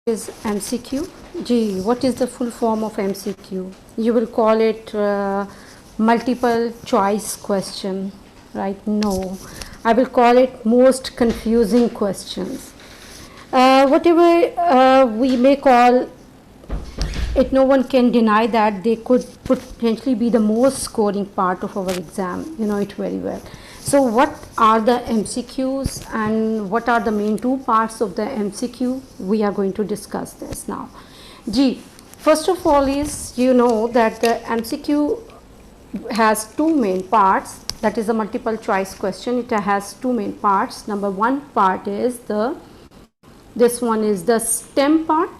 is MCQ? Gee, what is the full form of MCQ? You will call it multiple choice question, right? No, I will call it most confusing questions. Whatever we may call it, no one can deny that they could potentially be the most scoring part of our exam. You know it very well. So what are the MCQs and what are the main two parts of the MCQ? We are going to discuss this now. G, first of all is, you know that the MCQ has two main parts. That is a multiple choice question. It has two main parts. Number one part is this one is the STEM part,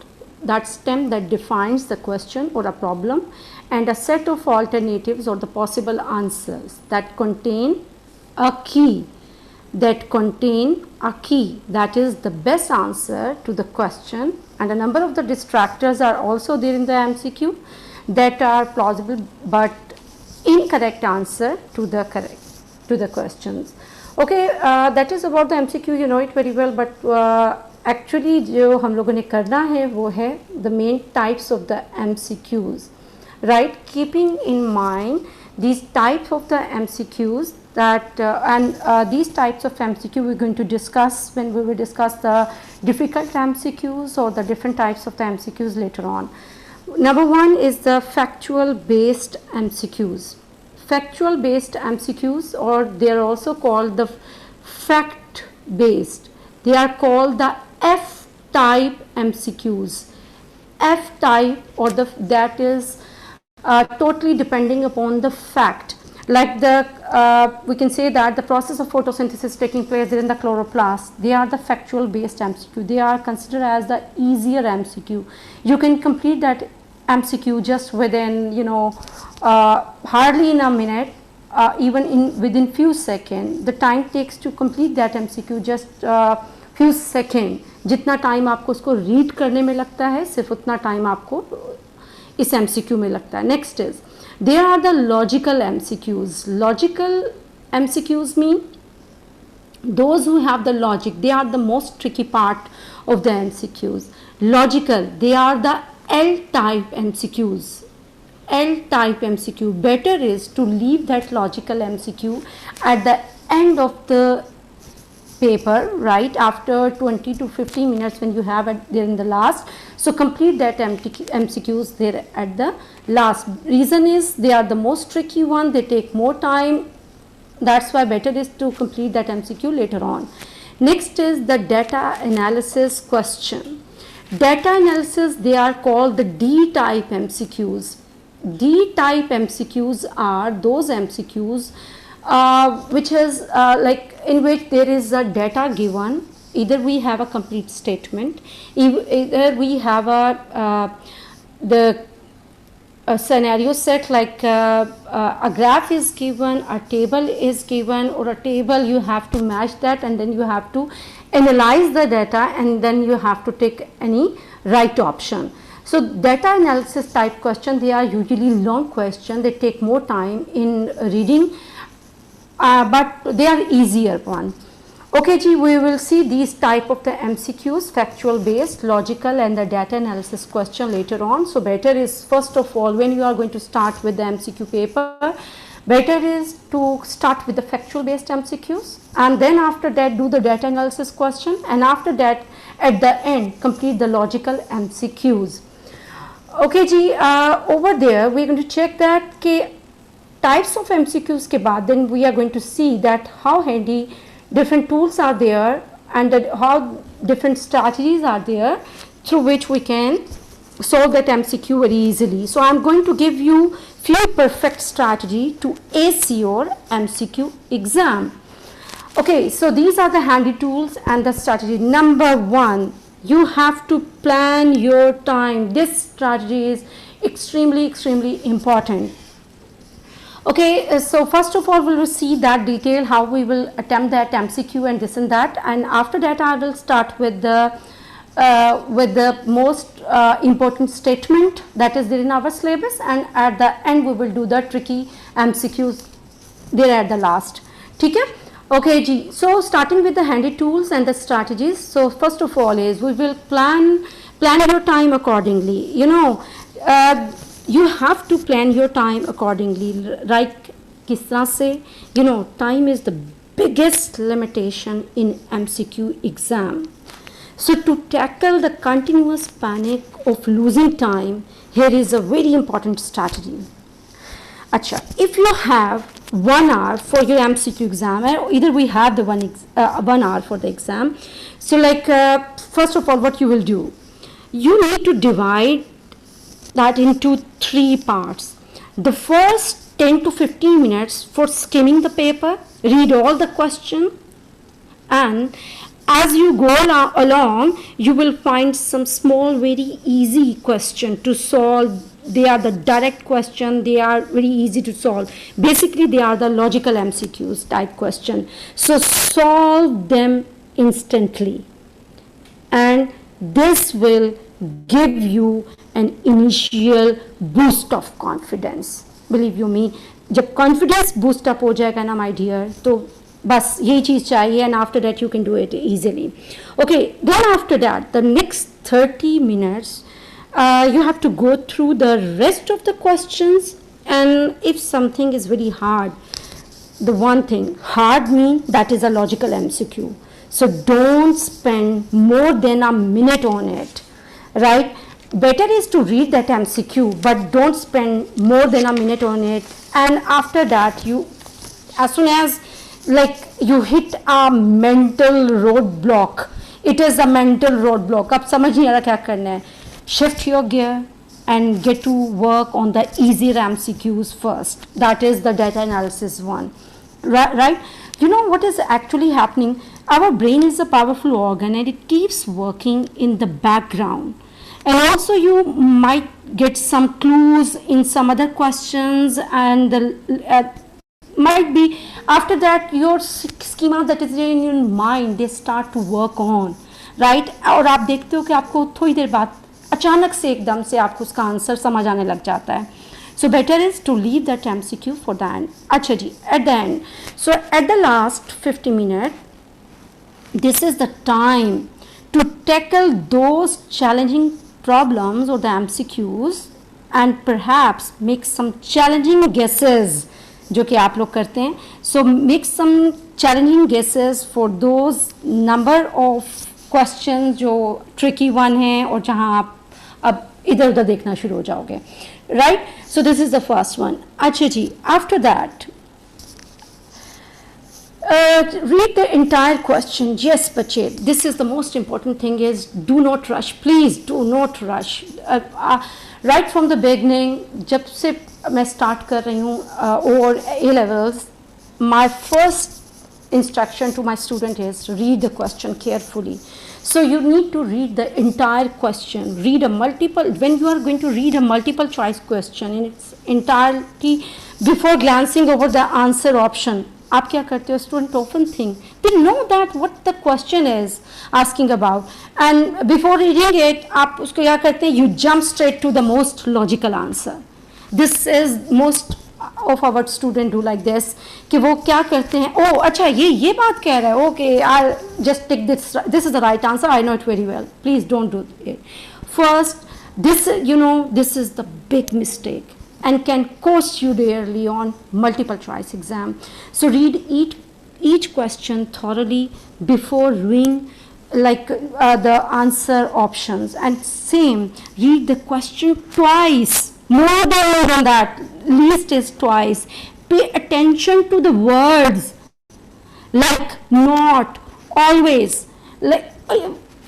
that STEM that defines the question or a problem, and a set of alternatives or the possible answers that contain a key, that is the best answer to the question, and a number of the distractors are also there in the MCQ that are plausible but incorrect answer to the questions. Okay, that is about the MCQ. You know it very well, but actually जो हम लोगों ने करना है वो है the main types of the MCQs, right? Keeping in mind these types of the MCQs that these types of MCQ we're going to discuss when we will discuss the difficult MCQs or the different types of the MCQs later on. Number one is the factual based MCQs. Factual based MCQs, or they are also called the fact based. They are called the F type MCQs. F type, or that is totally depending upon the fact. Like we can say that the process of photosynthesis taking place in the chloroplast, they are the factual based MCQ. They are considered as the easier MCQ. You can complete that MCQ just within, hardly in a minute, even within few seconds. The time takes to complete that MCQ just few seconds. जितना time आपको उसको read करने में लगता है, सिर्फ उतना time आपको इस MCQ में लगता है. Next is, there are the logical MCQs. Logical MCQs mean those who have the logic. They are the most tricky part of the MCQs. Logical, they are the L type MCQs. L type MCQ. Better is to leave that logical MCQ at the end of the paper, right after 20 to 15 minutes when you have it there in the last. So complete that MCQs there at the last. Reason is they are the most tricky one, they take more time, that's why better is to complete that MCQ later on. Next is the data analysis question. Data analysis, they are called the D type MCQs. D type MCQs are those MCQs which is like in which there is a data given. Either we have a complete statement, either we have the scenario set, like a graph is given, a table is given, or a table you have to match that, and then you have to analyze the data, and then you have to take any right option. So data analysis type question, they are usually long question, they take more time in reading, but they are easier one. Okay, we will see these type of the MCQs, factual based, logical, and the data analysis question later on. So better is, first of all, when you are going to start with the MCQ paper, better is to start with the factual based MCQs, and then after that do the data analysis question, and after that at the end complete the logical MCQs. Okay, over there we are going to check that types of MCQs के बाद, then we are going to see that how handy different tools are there, and how different strategies are there through which we can solve that MCQ very easily. So I am going to give you few perfect strategy to ace your MCQ exam. Okay, so these are the handy tools and the strategy. Number one, you have to plan your time. This strategy is extremely important. Okay, so first of all we will see that detail how we will attempt that MCQ and this and that, and after that I will start with the most important statement that is there in our syllabus, and at the end we will do the tricky MCQs there at the last. Okay? Okay, so starting with the handy tools and the strategies. So first of all is we will plan Plan your time accordingly. You have to plan your time accordingly. Like किस तरह से, time is the biggest limitation in MCQ exam. So to tackle the continuous panic of losing time, here is a very important strategy. Acha, if you have 1 hour for your MCQ exam, either we have the 1 hour for the exam. So first of all, what you will do, you need to divide that into 3 parts. The first 10 to 15 minutes for skimming the paper, read all the question, and as you go along, you will find some small, very easy question to solve. They are the direct question, they are very easy to solve. Basically, they are the logical MCQs type question. So solve them instantly. And this will give you an initial boost of confidence. Believe you me, जब confidence boost up हो जाएगा ना my dear, तो बस यही चीज़ चाहिए, and after that you can do it easily. Okay, then after that, the next 30 minutes, you have to go through the rest of the questions, and if something is very hard, the one thing, hard means that is a logical MCQ. So don't spend more than a minute on it, right? Better is to read that MCQ, but don't spend more than a minute on it. And after that, as soon as you hit a mental roadblock, it is a mental roadblock. अब समझ नहीं आ रहा क्या करना है. Shift your gear and get to work on the easier MCQs first. That is the data analysis one, right? You know what is actually happening? Our brain is a powerful organ and it keeps working in the background. And also you might get some clues in some other questions, and might be after that your schema that is in your mind, they start to work on, right? और आप देखते हो कि आपको थोड़ी देर बाद अचानक से एकदम से आपको उसका आंसर समझ आने लग जाता है. So better is to leave that MCQ for the end. अच्छा जी, at the end. So at the last 50 minutes, this is the time to tackle those challenging problems or the MCQs and perhaps make some challenging guesses जो कि आप लोग करते हैं. So make some challenging guesses for those number of questions जो tricky one है और जहाँ आप अब इधर उधर देखना शुरू हो जाओगे, right? So this is the first one. अच्छा जी, after that, read the entire question. Yes, बच्चे, this is the most important thing is do not rush. Please do not rush. Right from the beginning, जब से मैं start कर रही हूँ or A levels, my first instruction to my student is read the question carefully. So you need to read the entire question. When you are going to read a multiple choice question in its entirety, before glancing over the answer option, आप क्या करते हो? Student often think they know that what the question is asking about, and before reading it, आप उसको क्या करते हैं? You jump straight to the most logical answer. This is most of our student do like this कि वो क्या करते हैं? Oh, अच्छा ये बात कह रहा है. Okay, I'll just take this. This is the right answer. I know it very well. Please don't do it. First, this is the big mistake and can cost you dearly on multiple choice exam. So read each question thoroughly before reading the answer options, and same, read the question twice, more than that, least is twice. Pay attention to the words like not, always,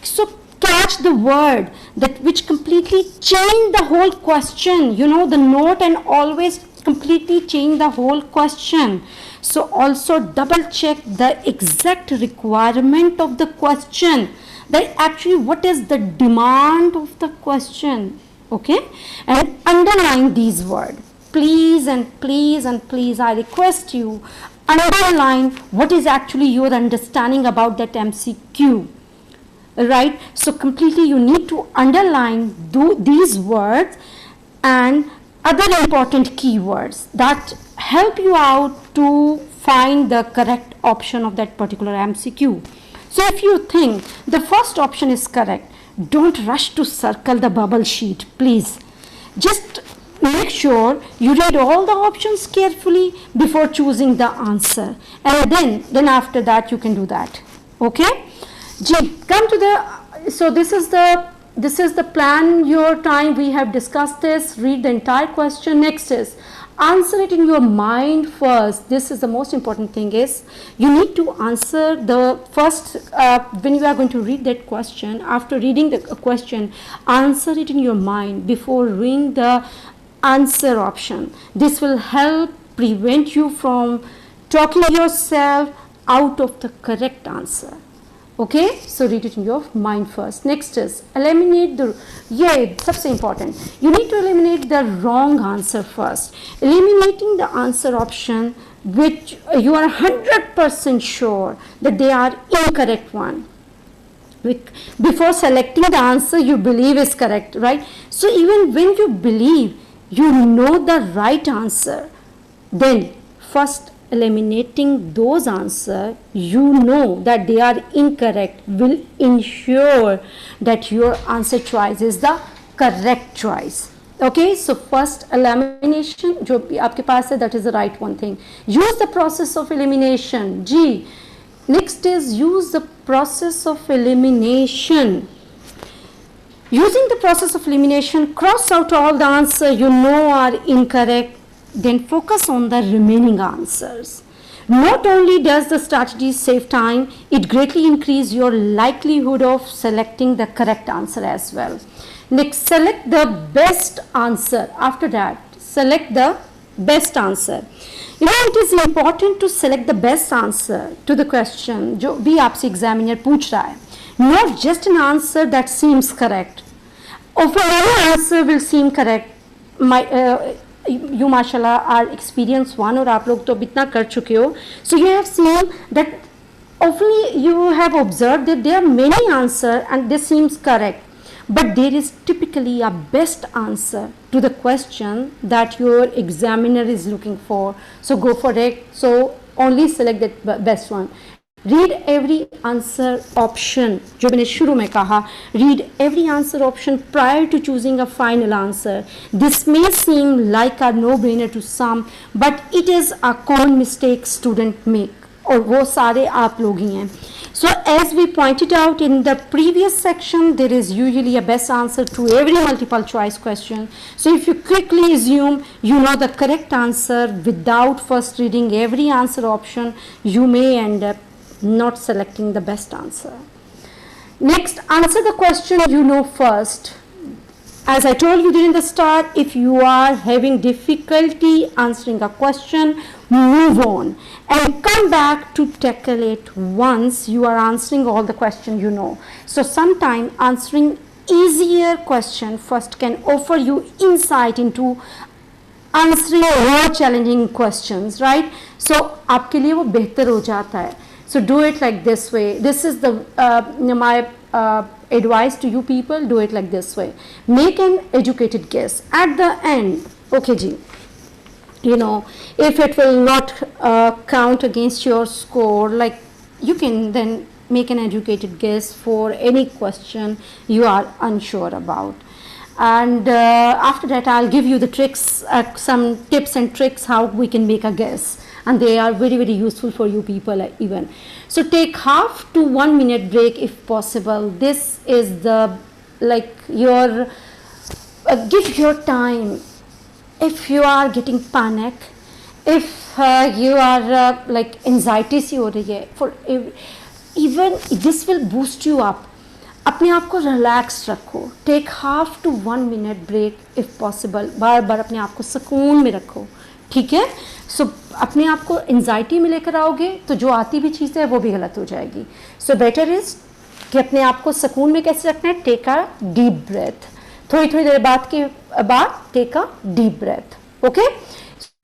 so catch the word that which completely change the whole question. The note and always completely change the whole question. So also double check the exact requirement of the question, that actually what is the demand of the question. Okay, and underline these words. Please and please and please, I request you, underline what is actually your understanding about that MCQ. Right, so completely you need to underline these words and other important keywords that help you out to find the correct option of that particular MCQ. So if you think the first option is correct, don't rush to circle the bubble sheet, please. Just make sure you read all the options carefully before choosing the answer, and then after that you can do that. Okay, G, come to the, so this is the plan your time. We have discussed this. Read the entire question. Next is answer it in your mind first. This is the most important thing, is you need to answer the first, when you are going to read that question, after reading the question, answer it in your mind before reading the answer option. This will help prevent you from talking yourself out of the correct answer. Okay, so read it in your mind first. Next is eliminate the, सबसे important, you need to eliminate the wrong answer first. Eliminating the answer option which you are 100% sure that they are incorrect one. Before selecting the answer you believe is correct, right? So even when you believe you know the right answer, then first eliminating those answers you know that they are incorrect will ensure that your answer choice is the correct choice. Okay, so first elimination जो भी आपके पास है, that is the right one thing. Use the process of elimination. G, next is use the process of elimination. Using the process of elimination, cross out all the answers you know are incorrect, then focus on the remaining answers. Not only does the strategy save time, it greatly increases your likelihood of selecting the correct answer as well. Next, select the best answer. After that, select the best answer. You know, it is important to select the best answer to the question जो भी आपसे examiner पूछ रहा है. Not just an answer that seems correct. Often no answer will seem correct. You mashallah are experienced one, और आप लोग तो इतना कर चुके हो. So you have seen that often you have observed that there are many answers and this seems correct, but there is typically a best answer to the question that your examiner is looking for. So go for it. So only select the best one. Read every answer option. जो मैंने शुरू में कहा, read every answer option prior to choosing a final answer. This may seem like a no-brainer to some, but it is a common mistake students make. और वो सारे आप लोग ही हैं. So as we pointed out in the previous section, there is usually a best answer to every multiple choice question. So if you quickly assume you know the correct answer without first reading every answer option, you may end up not selecting the best answer. Next, answer the question you know first. As I told you during the start, if you are having difficulty answering a question, move on and come back to tackle it once you are answering all the questions you know. So sometimes answering easier question first can offer you insight into answering more challenging questions, right? So आपके लिए वो बेहतर हो जाता है. So do it like this way. This is the my advice to you people. Do it like this way. Make an educated guess at the end. Okay, Ji. You know, if it will not count against your score, like you can then make an educated guess for any question you are unsure about. And after that, I'll give you the tricks, some tips and tricks how we can make a guess. And they are very, very useful for you people even. So take half to 1 minute break if possible. This is the, like your, give your time. If you are getting panic, if you are like anxiety सी हो रही है, for even this will boost you up. अपने आप को relax रखो. Take half to 1 minute break if possible. बार बार अपने आप को सुकून में रखो. ठीक है. सो अपने आप को एंजाइटी में लेकर आओगे तो जो आती भी चीज़ है वो भी गलत हो जाएगी. सो बेटर इज़ कि अपने आप को सुकून में कैसे रखना है. Take a deep breath. थोड़ी थोड़ी देर बाद take a deep breath. Okay.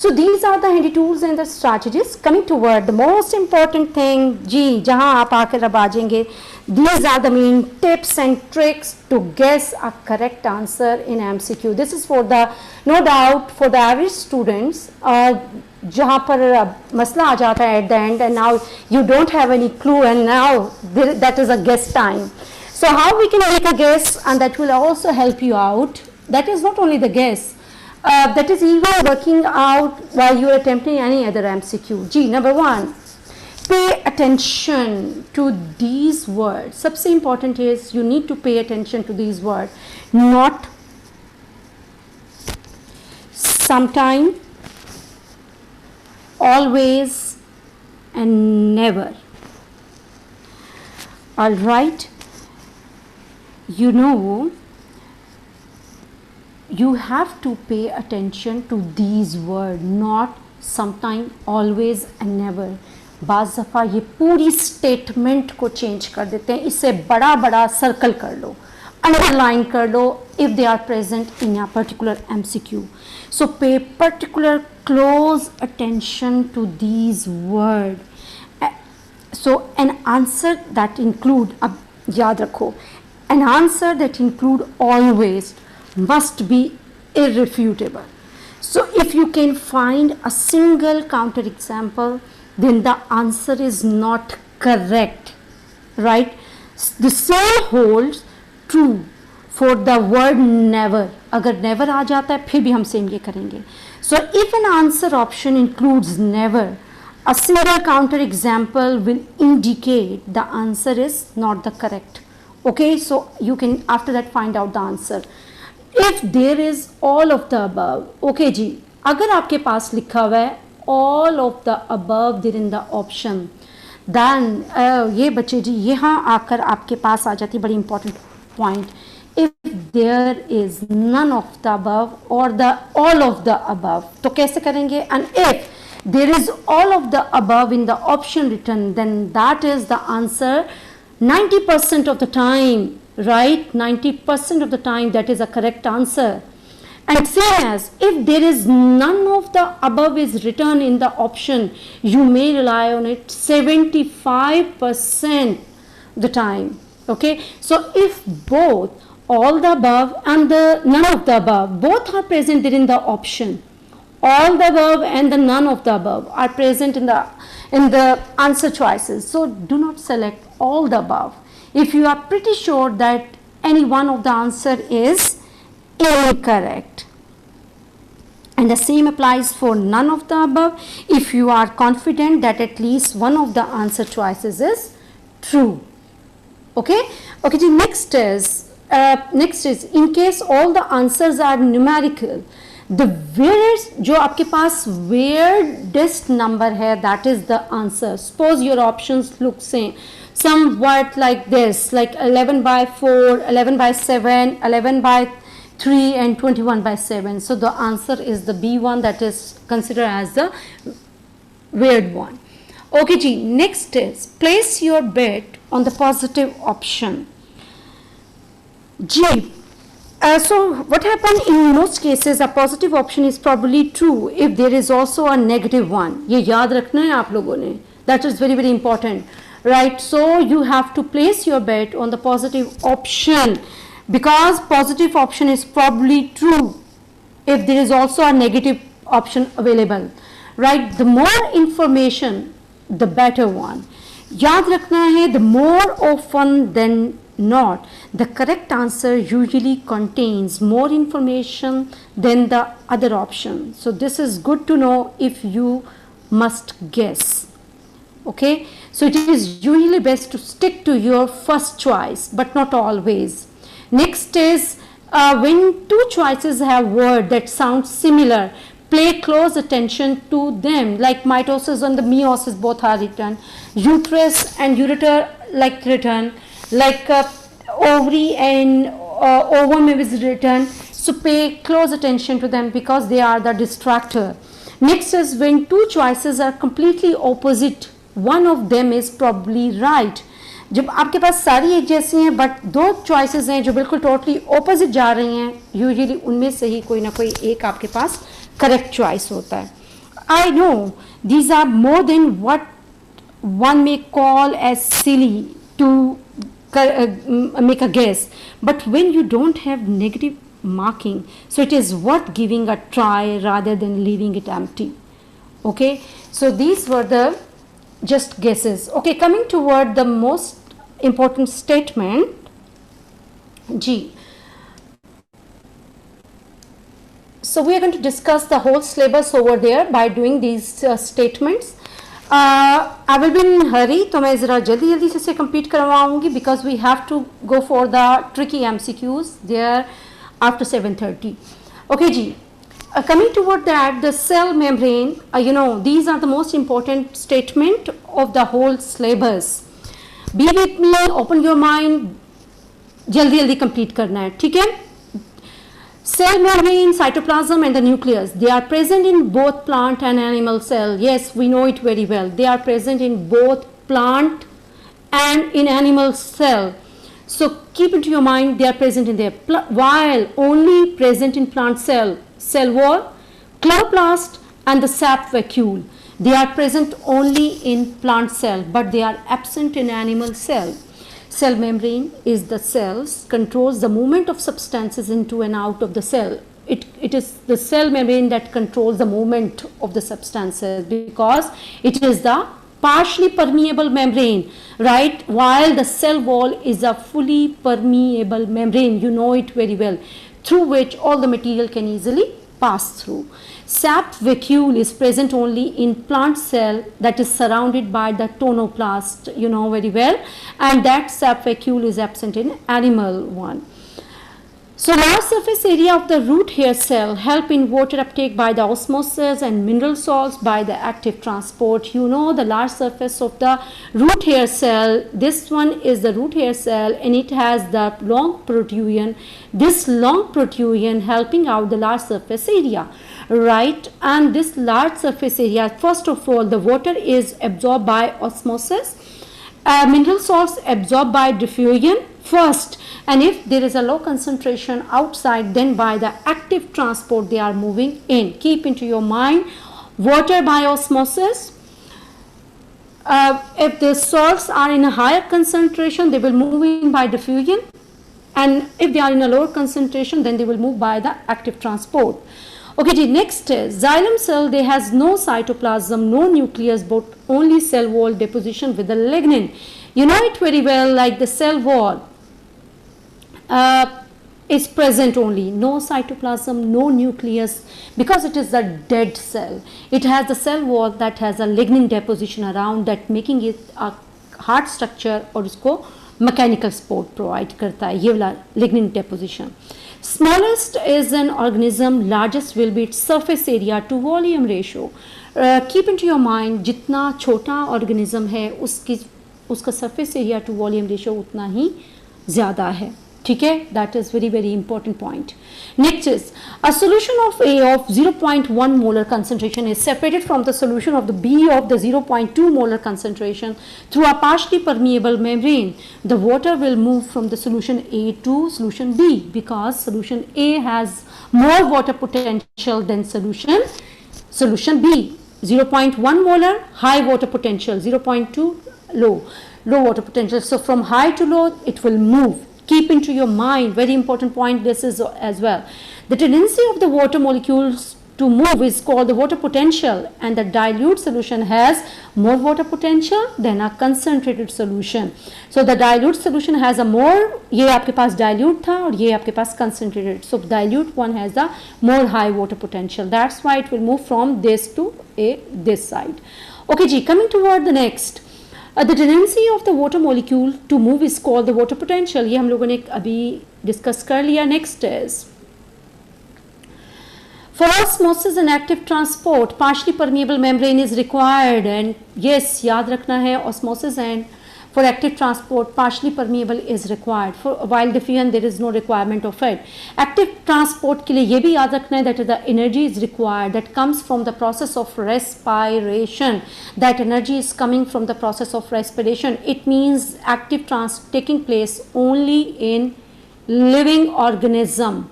So these are the handy tools and the strategies. Coming toward the most important thing, जी जहाँ आप आकर अब आ जाएंगे. These are the main tips and tricks to guess a correct answer in MCQ. This is for the, no doubt, for the average students. जहाँ पर मसला आ जाता है at the end and now you don't have any clue and now that is a guess time. So So how we can make a guess, and that will also help you out. That is not only the guess, that is even working out while you are attempting any other MCQ. G, number 1, pay attention to these words. सबसे important is you need to pay attention to these words. Not, sometime, always, and never. All right. You know, you have to pay attention to these words, not sometime, always and never. बाज़ दफ़ा ये पूरी statement को change कर देते हैं. इससे बड़ा बड़ा सर्कल कर लो, अंडरलाइन कर लो if they are present in a particular MCQ. So pay particular close attention to these words. So an answer that include, अब याद रखो, an answer that include always must be irrefutable. So if you can find a single counter example, then the answer is not correct, right? The same holds true for the word never. अगर never आ जाता है फिर भी हम same ये करेंगे. So if an answer option includes never, a single counter example will indicate the answer is not the correct. Okay, so you can after that find out the answer. If there is all of the above, okay जी, अगर आपके पास लिखा हुआ है all of the above there in the option, then ये बच्चे जी यहाँ आकर आपके पास आ जाती है बड़ी important point. If there is none of the above or the all of the above, तो कैसे करेंगे? And if there is all of the above in the option written, then that is the answer 90% of the time, right? 90% of the time that is a correct answer. And same as if there is none of the above is written in the option, you may rely on it 75% the time. Okay, so if both all the above and the none of the above both are present there in the option, all the above and the none of the above are present in the answer choices, so do not select all the above if you are pretty sure that any one of the answer is incorrect. And the same applies for none of the above if you are confident that at least one of the answer choices is true. Okay, okay जी, next is in case all the answers are numerical, the weirdest जो आपके पास weirdest number है, that is the answer. Suppose your options look same, somewhat like this, like 11 by 4, 11 by 7, 11 by 3 and 21 by 7. So the answer is the B one, that is considered as the weird one. Okay जी, next is place your bet on the positive option. G, so what happened in most cases, a positive option is probably true if there is also a negative one. ये याद रखना है आप लोगों ने. That is very very important, right? So you have to place your bet on the positive option because positive option is probably true if there is also a negative option available, right? The more information, the better one. याद रखना है, the more often than not, the correct answer usually contains more information than the other option. So this is good to know if you must guess. Okay, so it is usually best to stick to your first choice, but not always. Next is when two choices have word that sound similar, pay close attention to them, like mitosis and the meiosis both are written, uterus and ureter like written, like ovary and ovum is written. So pay close attention to them because they are the distractor. Next is when two choices are completely opposite, one of them is probably right. जब आपके पास सारी एक जैसी हैं but दो choices हैं जो बिल्कुल टोटली ऑपोजिट जा रही हैं, यूजुअली उनमें से ही कोई ना कोई एक आपके पास करेक्ट चॉइस होता है. I know these are more than what one may call as silly to make a guess, but when you don't have negative marking, so it is worth giving a try rather than leaving it empty. Okay, so these were the just guesses. Okay, coming toward the most important statement, G. So we are going to discuss the whole syllabus over there by doing these statements. I will be in hurry, तो मैं ज़रा जल्दी जल्दी से complete करवाऊँगी because we have to go for the tricky MCQs there after 7:30. Okay ji. Coming toward that, the cell membrane, you know, these are the most important statement of the whole syllabus. Be with me, open your mind, जल्दी जल्दी complete करना है, ठीक है? Cell membrane, cytoplasm and the nucleus, they are present in both plant and animal cell. Yes, we know it very well. They are present in both plant and in animal cell. So keep it to your mind, they are present in there. While only present in plant cell, cell wall, chloroplast and the sap vacuole. They are present only in plant cell, but they are absent in animal cell. Cell membrane is the cells, controls the movement of substances into and out of the cell. It is the cell membrane that controls the movement of the substances because it is the partially permeable membrane, right? While the cell wall is a fully permeable membrane, you know it very well, through which all the material can easily pass through. Sap vacuole is present only in plant cell that is surrounded by the tonoplast, you know very well, and that sap vacuole is absent in animal one. So large surface area of the root hair cell help in water uptake by the osmosis and mineral salts by the active transport. You know the large surface of the root hair cell, this one is the root hair cell and it has the long protrusion. This long protrusion helping out the large surface area, right? And this large surface area, first of all, the water is absorbed by osmosis, mineral salts absorbed by diffusion first, and if there is a low concentration outside, then by the active transport they are moving in. Keep into your mind, water by osmosis. If the salts are in a higher concentration, they will move in by diffusion, and if they are in a lower concentration, then they will move by the active transport. Okay, next is xylem cell. They has no cytoplasm, no nucleus, but only cell wall deposition with the lignin. You know it very well, like the cell wall is present only, no cytoplasm, no nucleus, because it is a dead cell. It has the cell wall that has a lignin deposition around that, making it a hard structure और उसको mechanical support provide करता है, ये वाला lignin deposition. Smallest is an organism, largest will be its surface area to volume ratio. Keep into your mind, जितना छोटा organism है उसका surface area to volume ratio उतना ही ज़्यादा है, ठीक है? That is very very important point. Next is a solution of A of 0.1 molar concentration is separated from the solution of the B of the 0.2 molar concentration through a partially permeable membrane. The water will move from the solution A to solution B because solution A has more water potential than solution B. 0.1 molar high water potential, 0.2 low water potential. So from high to low it will move. Keep into your mind, very important point this is as well. The tendency of the water molecules to move is called the water potential, and the dilute solution has more water potential than a concentrated solution. So the dilute solution has a more, ये आपके पास dilute था और ये आपके पास concentrated. So dilute one has a more high water potential. That's why it will move from this to this side. Okay ji, coming toward the next. The tendency of the water molecule to move is called the water potential. ये हम लोगों ने अभी discuss कर लिया. Next is for osmosis and active transport, partially permeable membrane is required, and yes, याद रखना है osmosis and for active transport partially permeable is required. For while diffusion there is no requirement of it. Active transport के लिए ये भी याद रखना है that the energy is required that comes from the process of respiration. That energy is coming from the process of respiration. It means active taking place only in living organism,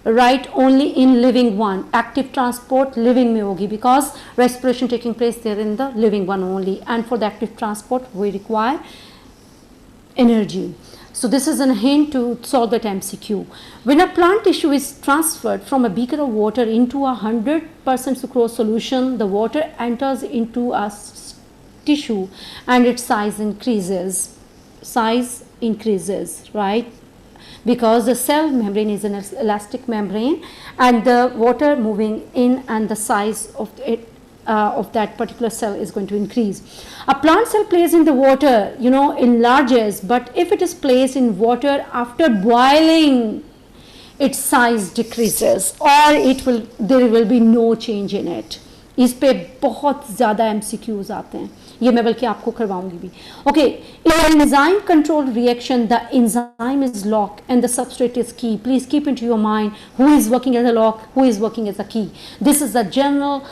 right? Only in living one. Active transport living में होगी because respiration taking place there in the living one only, and for the active transport we require energy. So this is a hint to solve that MCQ. When a plant tissue is transferred from a beaker of water into a 100% sucrose solution, the water enters into a tissue and its size increases, right? because the cell membrane is an elastic membrane and the water moving in and the size of it of that particular cell is going to increase. A plant cell placed in the water, you know, enlarges, but if it is placed in water after boiling, its size decreases or there will be no change in it. इस पे बहुत ज़्यादा MCQs आते हैं, ये मैं बल्कि आपको करवाऊंगी भी. Okay, in an enzyme controlled reaction, the enzyme is lock and the substrate is key. Please keep into your mind who is working as a lock, who is working as a key. This is the general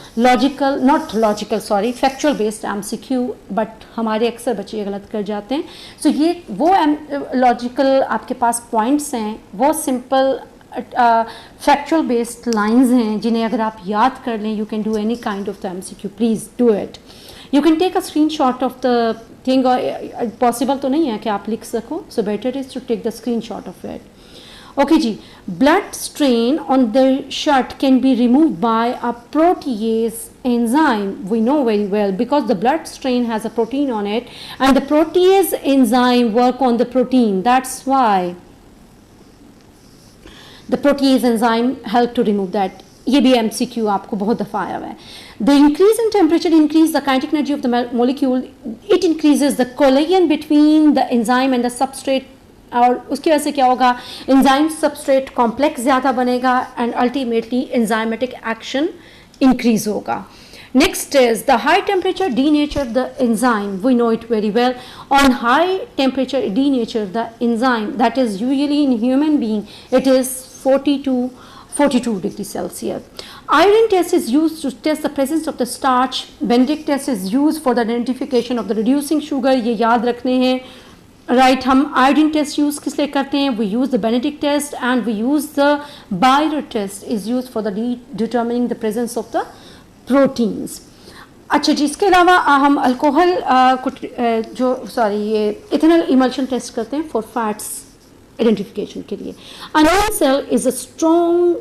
factual based MCQ, but हमारे अक्सर बच्चे ये गलत कर जाते हैं. So ये वो logical आपके पास points हैं, वो simple factual based lines हैं जिन्हें अगर आप याद कर लें, you can do any kind of the MCQ. Please do it. You can take a screenshot of the thing. Possible तो नहीं है कि आप लिख सको, so better is to take the screenshot of it. Okay ji, blood stain on the shirt can be removed by a protease enzyme. We know very well because the blood stain has a protein on it and the protease enzyme work on the protein. That's why the protease enzyme help to remove that. ये भी MCQ आपको बहुत दफ़ा आया हुआ है. The increase in temperature increase the kinetic energy of the molecule. It increases the collision between the enzyme and the substrate. और उसकी वजह से क्या होगा, enzyme substrate complex ज़्यादा बनेगा and ultimately enzymatic action increase होगा. Next is the high temperature denature the enzyme. We know it very well. On high temperature denature the enzyme, that is usually in human being it is 42 degrees Celsius. Iodine test is used to test the presence of the starch. Benedict test is used for the identification of the reducing sugar. ये याद रखने हैं. Right, हम iodine test use किस लिए करते हैं? We use the Benedict test and we use the Bayer test is used for the determining the presence of the proteins. अच्छा जी, इसके अलावा हम अल्कोहल ये इथेनॉल इमल्शन टेस्ट करते हैं for fats identification के लिए. Animal cell is a strong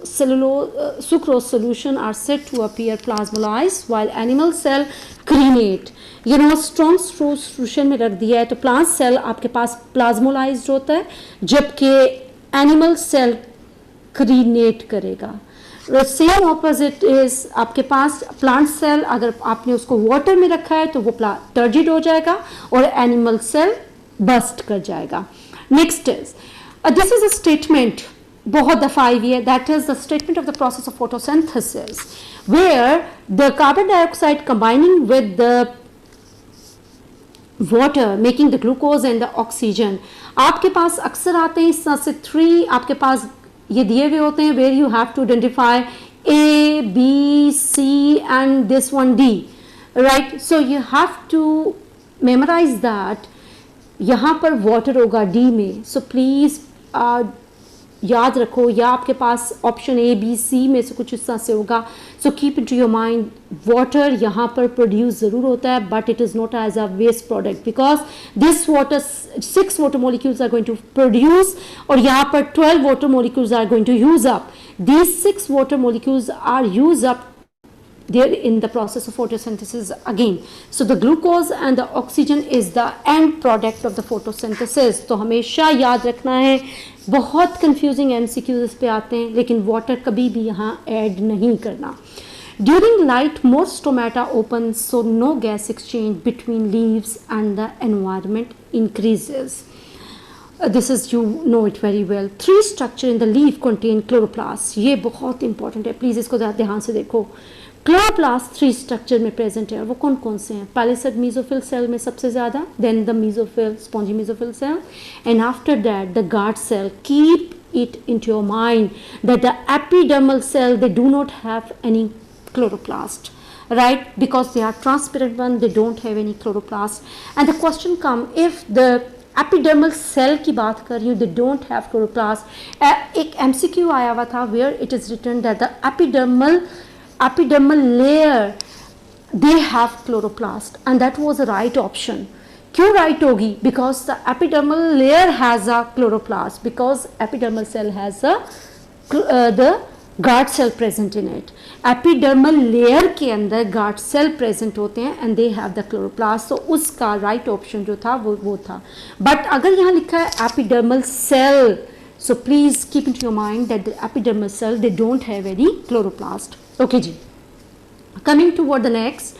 sucrose solution are said to appear plasmolized while animal cell crenate. You know, strong sucrose solution में रख दिया है तो plant cell आपके पास plasmolized होता है जबकि animal cell crenate करेगा. The same opposite is आपके पास plant cell अगर आपने उसको water में रखा है तो वो turgid हो जाएगा और animal cell burst कर जाएगा. Next is this is a statement बहुत दफ़ा आई हुई है, that is the statement of the process of photosynthesis where the carbon dioxide combining with the water making the glucose and the oxygen. आपके पास अक्सर आते हैं इस तरह से 3 आपके पास ये दिए हुए होते हैं where you have to identify A, B, C and this one D, right? So you have to memorize that. यहाँ पर water होगा D में, so please याद रखो या आपके पास ऑप्शन A, B, C में से कुछ इस तरह से होगा. So keep into your mind water यहाँ पर produce ज़रूर होता है but it is not as a waste product because this water 6 water molecules are going to produce और यहाँ पर 12 water molecules are going to use up. These 6 water molecules are used up there in the process of photosynthesis again. So the glucose and the oxygen is the end product of the photosynthesis. तो हमेशा याद रखना है, बहुत confusing MCQs इस पे आते हैं लेकिन water कभी भी यहाँ add नहीं करना. During light most stomata open so no gas exchange between leaves and the environment increases. This is you know it very well. 3 structure in the leaf contain chloroplast. ये बहुत important है, please इसको ध्यान से देखो. Chloroplast 3 structure में present है और वो कौन कौन से हैं? पहले से मेसोफिल सेल में सबसे ज़्यादा, then the mesophyll spongy mesophyll cell and after that the guard cell. Keep it into your mind that the epidermal cell they do not have any chloroplast, right? Because they are transparent one, they don't have any chloroplast. And the question come if the epidermal cell की बात कर रही हूँ, they don't have chloroplast. एक MCQ आया हुआ था where it is written that the epidermal layer they have chloroplast and that was the right option. क्यों right होगी? Because the epidermal layer has a chloroplast because epidermal cell has the guard cell present in it. Epidermal layer के अंदर guard cell present होते हैं and they have the chloroplast. So उसका right option जो था वो था. But अगर यहाँ लिखा है epidermal cell, So please keep into your mind that the epidermal cell, they don't have any chloroplast. Okay ji. Coming toward the next,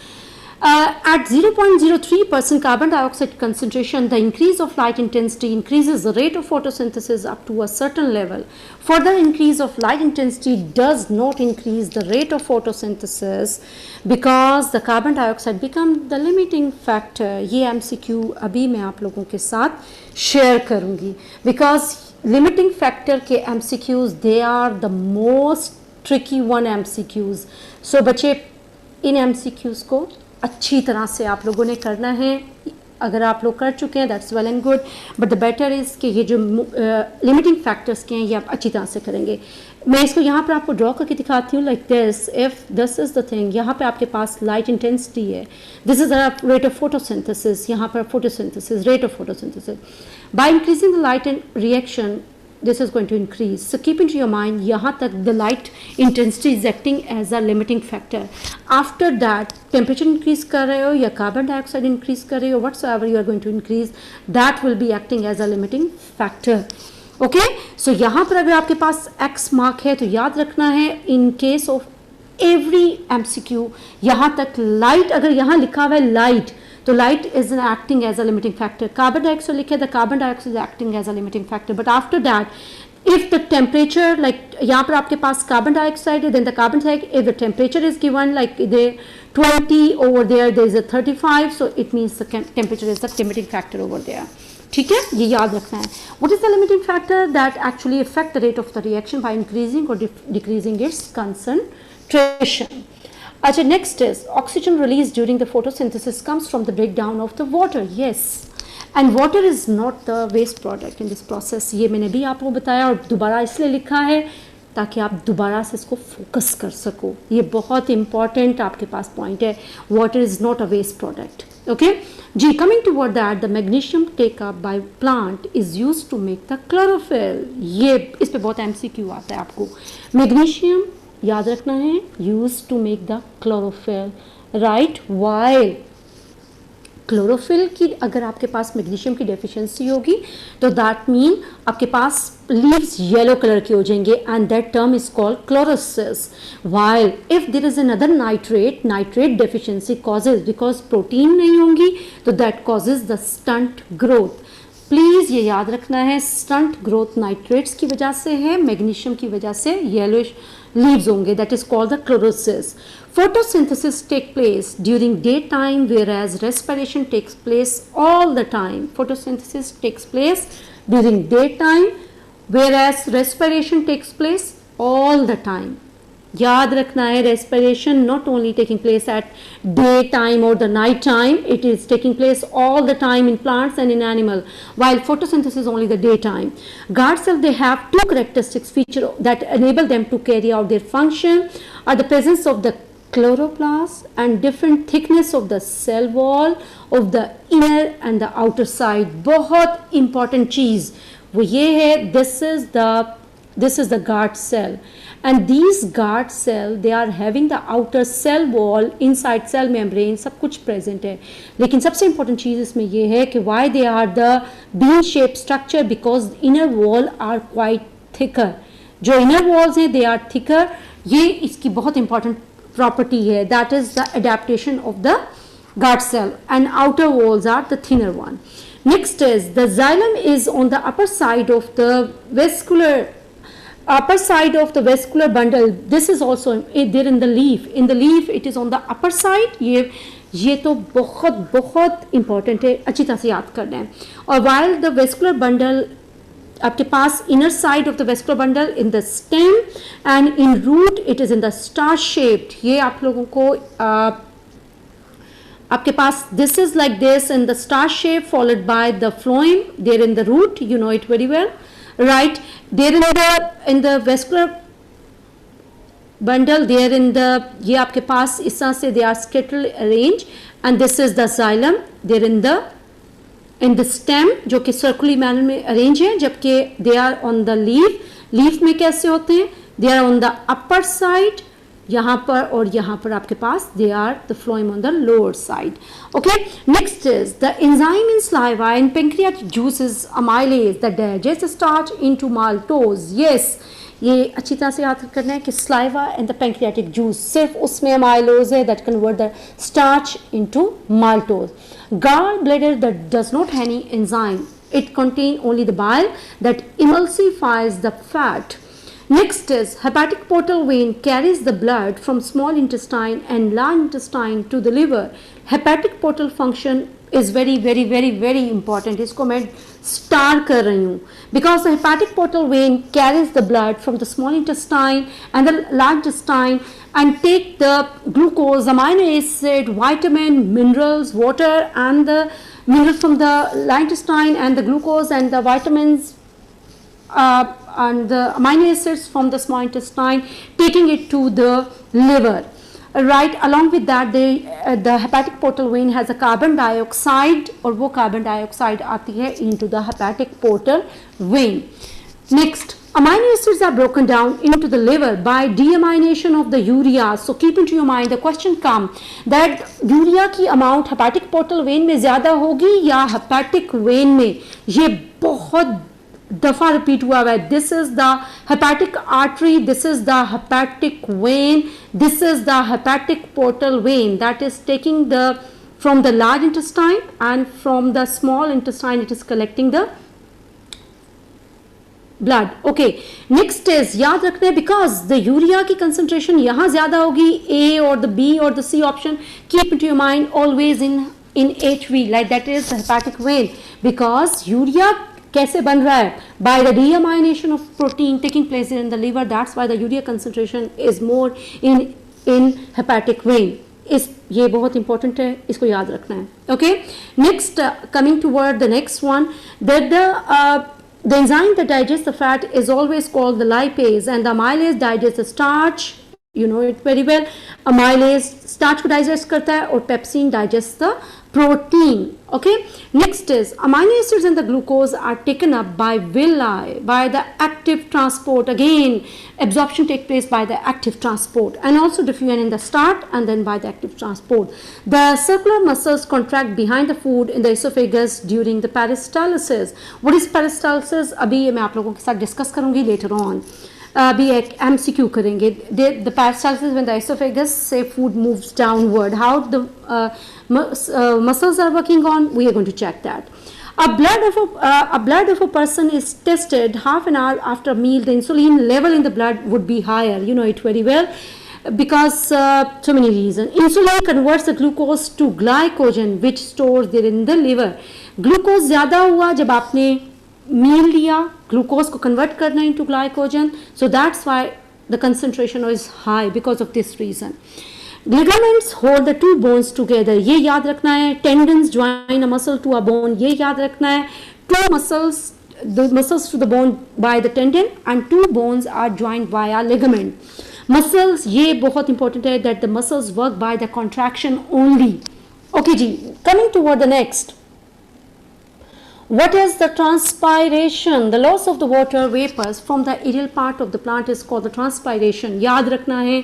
at 0.03% carbon dioxide concentration, the increase of light intensity increases the rate of photosynthesis up to a certain level. Further increase of light intensity does not increase the rate of photosynthesis because the carbon dioxide become the limiting factor. ये MCQ अभी मैं आप लोगों के साथ share करूँगी because limiting factor के MCQs, they are the most tricky one MCQs. So बच्चे इन MCQs को अच्छी तरह से आप लोगों ने करना है. अगर आप लोग कर चुके हैं that's well and good, but the better is कि ये जो लिमिटिंग फैक्टर्स के हैं ये आप अच्छी तरह से करेंगे. मैं इसको यहाँ पर आपको ड्रॉ करके दिखाती हूँ like this. If this is the thing, यहाँ पे आपके पास लाइट इंटेंसिटी है, this is the rate of photosynthesis, यहाँ पर photosynthesis, rate of photosynthesis. By increasing the light and reaction this is going to increase. So keep into your mind, यहाँ तक the light intensity is acting as a limiting factor. After that, temperature increase कर रहे हो या carbon dioxide increase कर रहे हो, whatsoever you are going to increase, that will be acting as a limiting factor. Okay? So यहाँ पर अगर आपके पास X mark है तो याद रखना है in case of every MCQ, यहाँ तक light, अगर यहाँ लिखा हुआ है light, तो light is acting as a limiting factor. Carbon dioxide लिखे, the carbon dioxide is acting as a limiting factor. But after that, if the temperature, like यहाँ पर आपके पास carbon dioxide है, then the carbon dioxide, if the temperature is given like the 20, over there is a 35, so it means the temperature is the limiting factor over there. ठीक है, ये याद रखना है. What is the limiting factor that actually affect the rate of the reaction by increasing or decreasing its concentration? अच्छा, next is oxygen released during the photosynthesis comes from the breakdown of the water. Yes, and water is not the waste product in this process. ये मैंने भी आपको बताया और दोबारा इसलिए लिखा है ताकि आप दोबारा से इसको फोकस कर सको. ये बहुत इंपॉर्टेंट आपके पास पॉइंट है. Water is not a waste product. Okay जी. Coming toward that, the magnesium take up by plant is used to make the chlorophyll. ये इस पे बहुत MCQ आता है आपको. मैग्नीशियम याद रखना है, use to make the chlorophyll, right. While chlorophyll की अगर आपके पास मैग्नीशियम की डेफिशिएंसी होगी तो दैट मीन आपके पास लीव्स येलो कलर के हो जाएंगे and that term is called chlorosis. While if there is another nitrate deficiency causes, because protein नहीं होंगी तो that causes the stunt growth. Please ये याद रखना है, स्टंट ग्रोथ नाइट्रेट्स की वजह से है, मैग्नीशियम की वजह से येलोइश leaves होंगे, that is called the chlorosis. Photosynthesis take place during daytime whereas respiration takes place all the time. Photosynthesis takes place during daytime whereas respiration takes place all the time. याद रखना है, respiration not only taking place at daytime or the night time, it is taking place all the time in plants and in animal, while photosynthesis only the daytime. Guard cell, they have two characteristics feature that enable them to carry out their function are the presence of the chloroplast and different thickness of the cell wall of the inner and the outer side. बहुत important चीज़ वो ये है, this is the guard cell. And these guard cell, they are having the outer cell wall, inside cell membrane, सब कुछ present है. लेकिन सबसे important चीज़ इसमें ये है कि why they are the bean shaped structure, because inner wall are quite thicker. जो inner walls हैं they are thicker. ये इसकी बहुत important property है. That is the adaptation of the guard cell, and outer walls are the thinner one. Next is the xylem is on the upper side of the vascular bundle. This is also there in the leaf. In the leaf it is on the upper side. ये तो बहुत important है, अच्छी तरह से याद करना है. और while the vascular bundle आपके पास inner side of the vascular bundle in the stem and in root it is in the star shaped. ये आप लोगों को आपके पास this is like this in the star shape followed by the phloem there in the root. You know it very well. Right, there in the vascular bundle, there in the ये आपके पास इस तरह से they are scattered arranged, and this is the xylem there in the stem जो कि circular manner में arrange है, जबकि they are on the leaf. Leaf में कैसे होते हैं? They are on the upper side यहाँ पर और यहाँ पर आपके पास they are the phloem on the lower side. Okay, next is the enzyme in saliva and pancreatic juices amylase that digest starch into maltose. Yes, ये अच्छी तरह से याद करना है कि saliva and the pancreatic juice सिर्फ उसमें amylose है that convert the starch into maltose. Gallbladder that does not have any enzyme, it contains only the bile that emulsifies the fat. Next is hepatic portal vein carries the blood from small intestine and large intestine to the liver. Hepatic portal function is very important. इसको मैं star कर रही हूँ because the hepatic portal vein carries the blood from the small intestine and the large intestine and take the glucose, amino acid, vitamin, minerals, water and the minerals from the large intestine and the glucose and the vitamins and the amino acids from the small intestine, taking it to the liver. Right, along with that the hepatic portal vein has a carbon dioxide और वो carbon dioxide आती है into the hepatic portal vein. Next, amino acids are broken down into the liver by deamination of the urea. So keep into your mind the question come that urea की amount hepatic portal vein में ज़्यादा होगी या hepatic vein में? ये बहुत दफा repeat हुआ है. This is the hepatic artery, this is the hepatic vein, this is the hepatic portal vein that is taking the from the large intestine and from the small intestine it is collecting the blood. Okay, next is याद रखना है because the urea की concentration यहां ज्यादा होगी, A और the B और the C option. Keep it you mind always in HV like that is hepatic when because urea कैसे बन रहा है by the deamination of protein taking place in the liver. That's why the urea concentration is more in hepatic vein. इस ये बहुत important है, इसको याद रखना है. Okay, next coming toward the next one that the enzyme that digests the fat is always called the lipase and the amylase digests the starch. You know it very well. Amylase starch को digest करता है और pepsin digests the protein. Okay, next is amino acids and the glucose are taken up by villi by the active transport. Again, absorption takes place by the active transport and also diffusion in the start and then by the active transport. The circular muscles contract behind the food in the esophagus during the peristalsis. What is peristalsis? अभी मैं आप लोगों के साथ discuss करूँगी later on. अभी एक MCQ करेंगे. The peristalsis when the esophagus say food moves downward. How the muscles are working on? We are going to check that. A blood of a person is tested half an hour after a meal. The insulin level in the blood would be higher. You know it very well because so many reasons. Insulin converts the glucose to glycogen which stores there in the liver. Glucose ज़्यादा हुआ जब आपने मील लिया, glucose को convert करना into glycogen. So that's why the concentration is high because of this reason. Ligaments hold the two bones together, ये याद रखना है. Tendons join a muscle to a bone, ये याद रखना है. Two muscles, the muscles to the bone by the tendon and two bones are joined by a ligament. Muscles, ये बहुत इंपॉर्टेंट है that the muscles work by the contraction only. Okay जी, coming toward the next. What is the transpiration? The loss of the water vapors from the aerial part of the plant is called the transpiration. याद रखना है,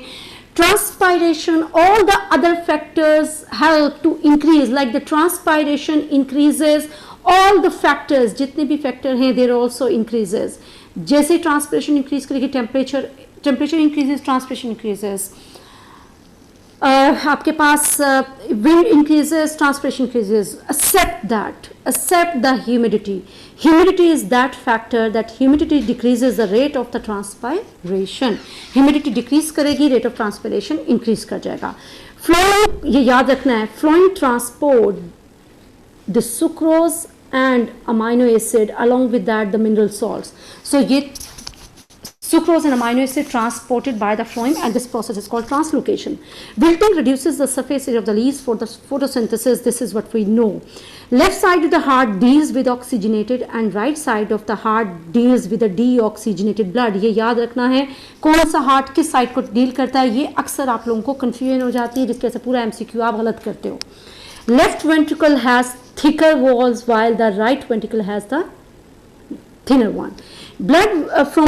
transpiration, all the other factors help to increase, like the transpiration increases, all the factors, जितने भी factor हैं, there also increases. जैसे transpiration increase करेगी, temperature increases, transpiration increases. आपके पास wind increases, transpiration increases. Accept the humidity. Humidity is that factor that humidity decreases the rate of the transpiration. Humidity decrease करेगी, rate of transpiration increase कर जाएगा. Flowing, ये याद रखना है, flowing transport the sucrose and amino acid, along with that the mineral salts. So ये sucrose and amino acid transported by the phloem, and this process is called translocation. Wilting reduces the surface area of the leaves for the photosynthesis. This is what we know. Left side of the heart deals with oxygenated and right side of the heart deals with the deoxygenated blood. ये याद रखना है कौन सा heart किस side को deal करता है. ये अक्सर आप लोगों को कंफ्यूजन हो जाती है जिसकी वजह से पूरा MCQ आप गलत करते हो. Left ventricle has thicker walls while the right ventricle has the thinner one. Blood from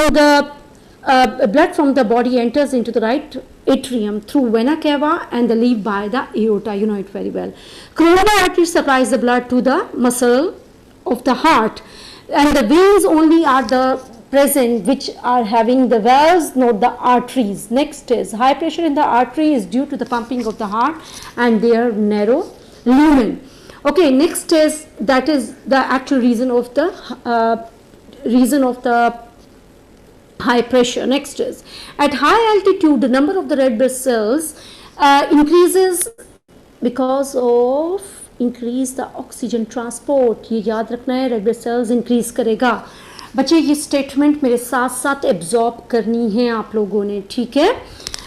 the body enters into the right atrium through vena cava and the leaf by the aorta. You know it very well. Coronary artery supplies the blood to the muscle of the heart, and the veins only are the present which are having the valves, not the arteries. Next is high pressure in the artery is due to the pumping of the heart and their narrow lumen. Okay, next is that is the actual reason of the high pressure. Next is at high altitude the number of the red blood cells increases because of increase the oxygen transport. ये याद रखना है, red blood cells increase करेगा. बच्चे ये statement मेरे साथ साथ एब्जॉर्ब करनी है आप लोगों ने, ठीक है.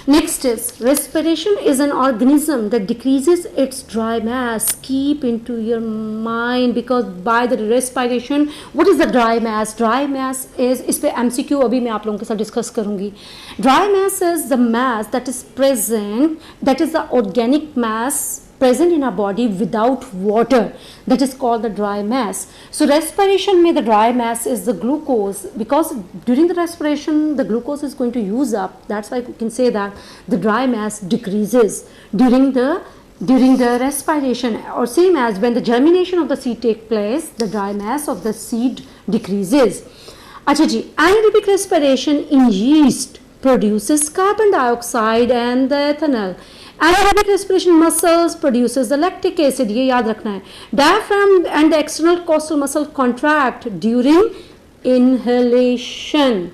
Next is respiration is an organism that decreases its dry mass. Keep into your mind because by the respiration, what is the dry mass? Dry mass is, इस पे MCQ अभी मैं आप लोगों के साथ डिस्कस करूंगी. Dry mass is the mass that is present, that is the organic mass present in our body without water, that is called the dry mass. So respiration में the dry mass is the glucose, because during the respiration the glucose is going to use up. That's why you can say that the dry mass decreases during the respiration, or same as when the germination of the seed take place, the dry mass of the seed decreases. अच्छा जी, anaerobic respiration in yeast produces carbon dioxide and the ethanol. Anaerobic respiration muscles produces the lactic acid. ये याद रखना है. Diaphragm and the external costal muscle contract during inhalation.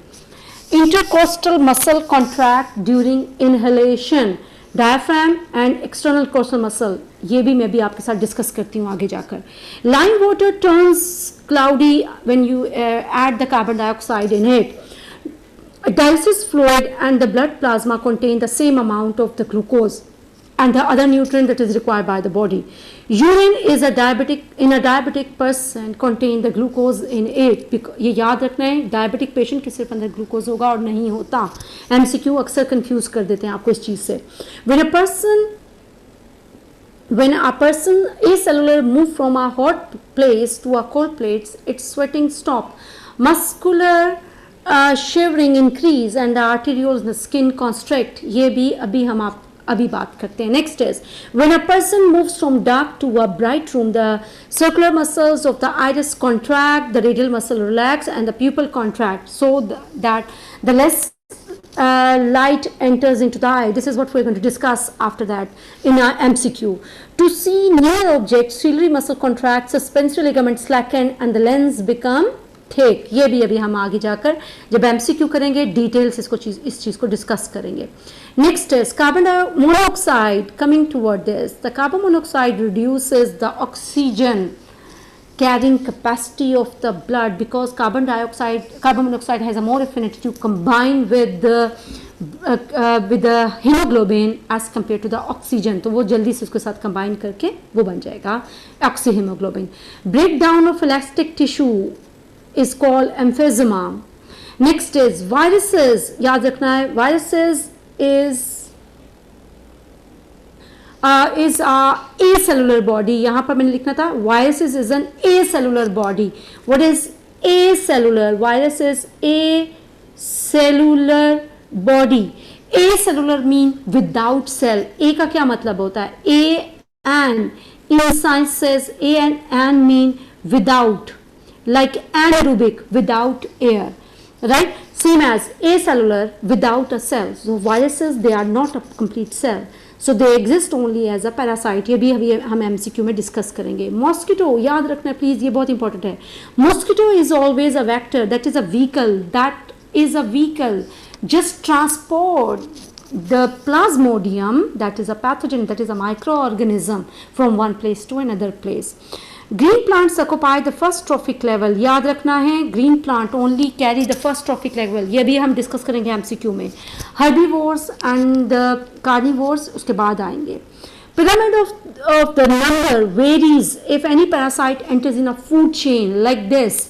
Intercostal muscle contract during inhalation. Diaphragm and external costal muscle, ये भी मैं भी आपके साथ डिस्कस करती हूँ आगे जाकर. Lime water turns cloudy when you add the carbon dioxide in it. Dialysis fluid and the blood plasma contain the same amount of the glucose and the other nutrient that is required by the body. Urine is a diabetic person contain the glucose in it. ये याद रखना है, diabetic patient के सिर्फ अंदर glucose होगा और नहीं होता. MCQ अक्सर कंफ्यूज कर देते हैं आपको इस चीज से. When a person acellular move from a hot place to a cold place, its sweating stop, muscular shivering increase and the arterioles in the skin constrict. ये भी अभी हम आप अभी बात करते हैं. Next is when a person moves from dark to a bright room, the circular muscles of the iris contract, the radial muscle relax and the pupil contract, so that the less light enters into the eye. This is what we're going to discuss after that in our MCQ. To see near objects, ciliary muscle contracts, suspensory ligaments slacken and the lens become thick. ये भी अभी हम आगे जाकर जब MCQ करेंगे details इस चीज को डिस्कस करेंगे. Next is carbon monoxide. Coming toward this, the carbon monoxide reduces the oxygen carrying capacity of the blood because carbon monoxide has a more affinity to combine with the hemoglobin as compared to the oxygen. तो वो जल्दी से उसके साथ combine करके वो बन जाएगा oxyhemoglobin. Breakdown of elastic tissue is called emphysema. Next is viruses. याद रखना है, viruses is acellular body. यहाँ पर मैंने लिखना था viruses is an acellular body. What is acellular? Virus is acellular body. Acellular mean without cell. A का क्या मतलब होता है? A in science says A and mean without, like anaerobic without air, right? Same as acellular without a cell. So viruses, they are not a complete cell, so they exist only as a parasite. ये भी हम MCQ में discuss करेंगे. Mosquito याद रखना please, ये बहुत important है. Mosquito is always a vector, that is a vehicle just transport the plasmodium, that is a pathogen, that is a microorganism from one place to another place. Green plants occupy the first trophic level. याद रखना है, green plant only carry the first trophic level. ये भी हम discuss करेंगे MCQ में. Herbivores and carnivores उसके बाद आएंगे. Pyramid of the number varies if any parasite enters in a food chain like this.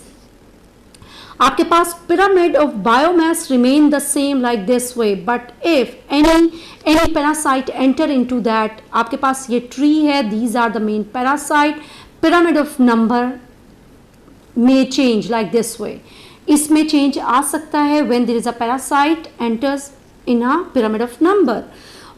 आपके पास pyramid of biomass remain the same like this way, but if any parasite enter into that, आपके पास ये tree है, these are the main parasite. Pyramid of number may change like this way. इसमें change आ सकता है when there is a parasite enters in a pyramid of number.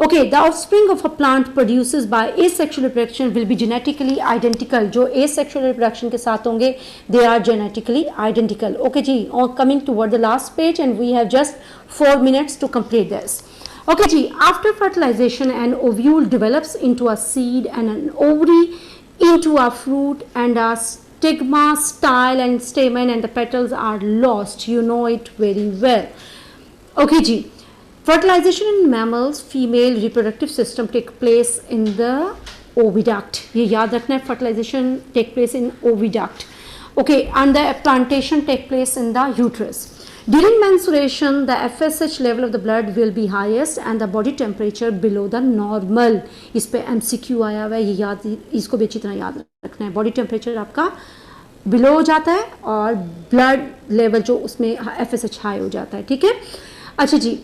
Okay, the offspring of a plant produces by asexual reproduction will be genetically identical. जो asexual reproduction के साथ होंगे, they are genetically identical. Okay ji, coming toward the last page and we have just 4 minutes to complete this. Okay ji, after fertilization an ovule develops into a seed and an ovary into a fruit and a stigma, style and stamen and the petals are lost. You know it very well. Okay ji. Fertilization in mammals, female reproductive system take place in the oviduct. ये याद रखना है, fertilization take place in oviduct. Okay, and the plantation take place in the uterus. During menstruation, the FSH level of the blood will be highest and the body temperature below the normal. इस पे MCQ आया हुआ है, ये याद, इसको भी अच्छी तरह याद रखना है. Body temperature आपका below हो जाता है और blood level जो उसमें FSH high हो जाता है. ठीक है. अच्छा जी.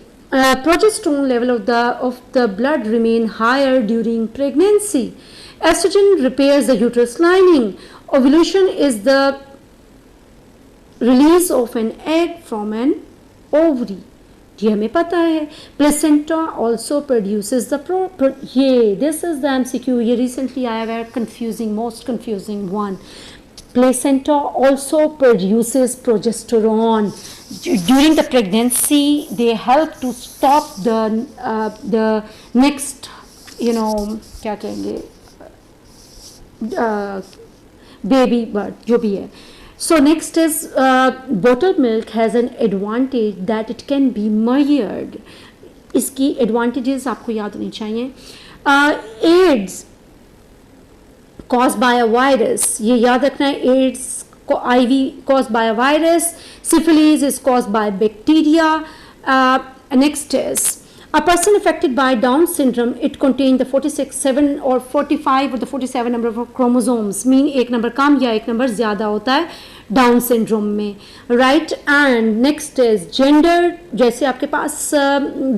Progesterone level of the blood remain higher during pregnancy. Estrogen repairs the uterus lining. Ovulation is the release of an egg from an ovary. ये हमें पता है. Placenta also produces the this is the MCQ. ये recently आया हुआ है, confusing, most confusing one. Placenta also produces progesterone. During the pregnancy, they help to stop the next, you know, क्या कहेंगे, baby birth, जो भी है. So next is bottled milk has an advantage that it can be measured. इसकी advantages आपको याद होनी चाहिए. AIDS caused by a virus, ये याद रखना है. AIDS IV caused by a virus. Syphilis is caused by bacteria. Next is a person affected by Down syndrome. It contains the 47 or 45 or the 47 number of chromosomes. Mean एक number कम या एक number ज़्यादा होता है Down syndrome में, right? And next is gender. जैसे आपके पास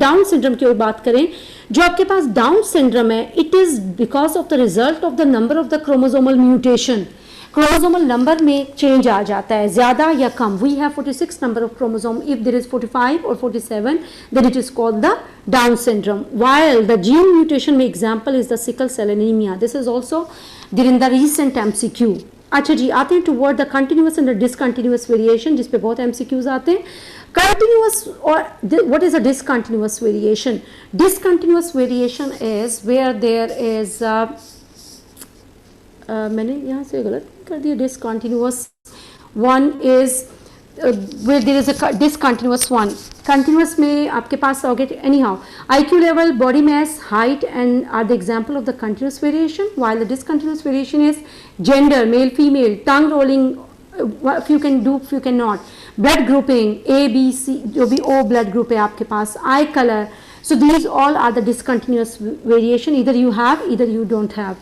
Down syndrome की ओर बात करें, जो आपके पास Down syndrome है, it is because of the result of the number of the chromosomal mutation. Chromosomal number में चेंज आ जाता है, ज़्यादा या कम. We have 46 number of chromosome. If there is 45 और 47 then it is called the Down syndrome. While the gene mutation में example is the sickle cell anaemia. This is also there in the recent MCQ. अच्छा जी, आते हैं toward the continuous and the discontinuous variation, जिस पे बहुत MCQs आते हैं. Continuous or what is a discontinuous variation? Discontinuous variation is where there is मैंने यहाँ से गलत कर दिया. Discontinuous one is where there is a discontinuous one. Continuous में आपके पास होगे anyhow. IQ level, body mass, height and are the example of the continuous variation, while the discontinuous variation is gender, male, female, tongue rolling, few can do, few cannot. Blood grouping, A, B, C, जो भी O blood group है आपके पास. Eye color. So these all are the discontinuous variation. Either you have, either you don't have.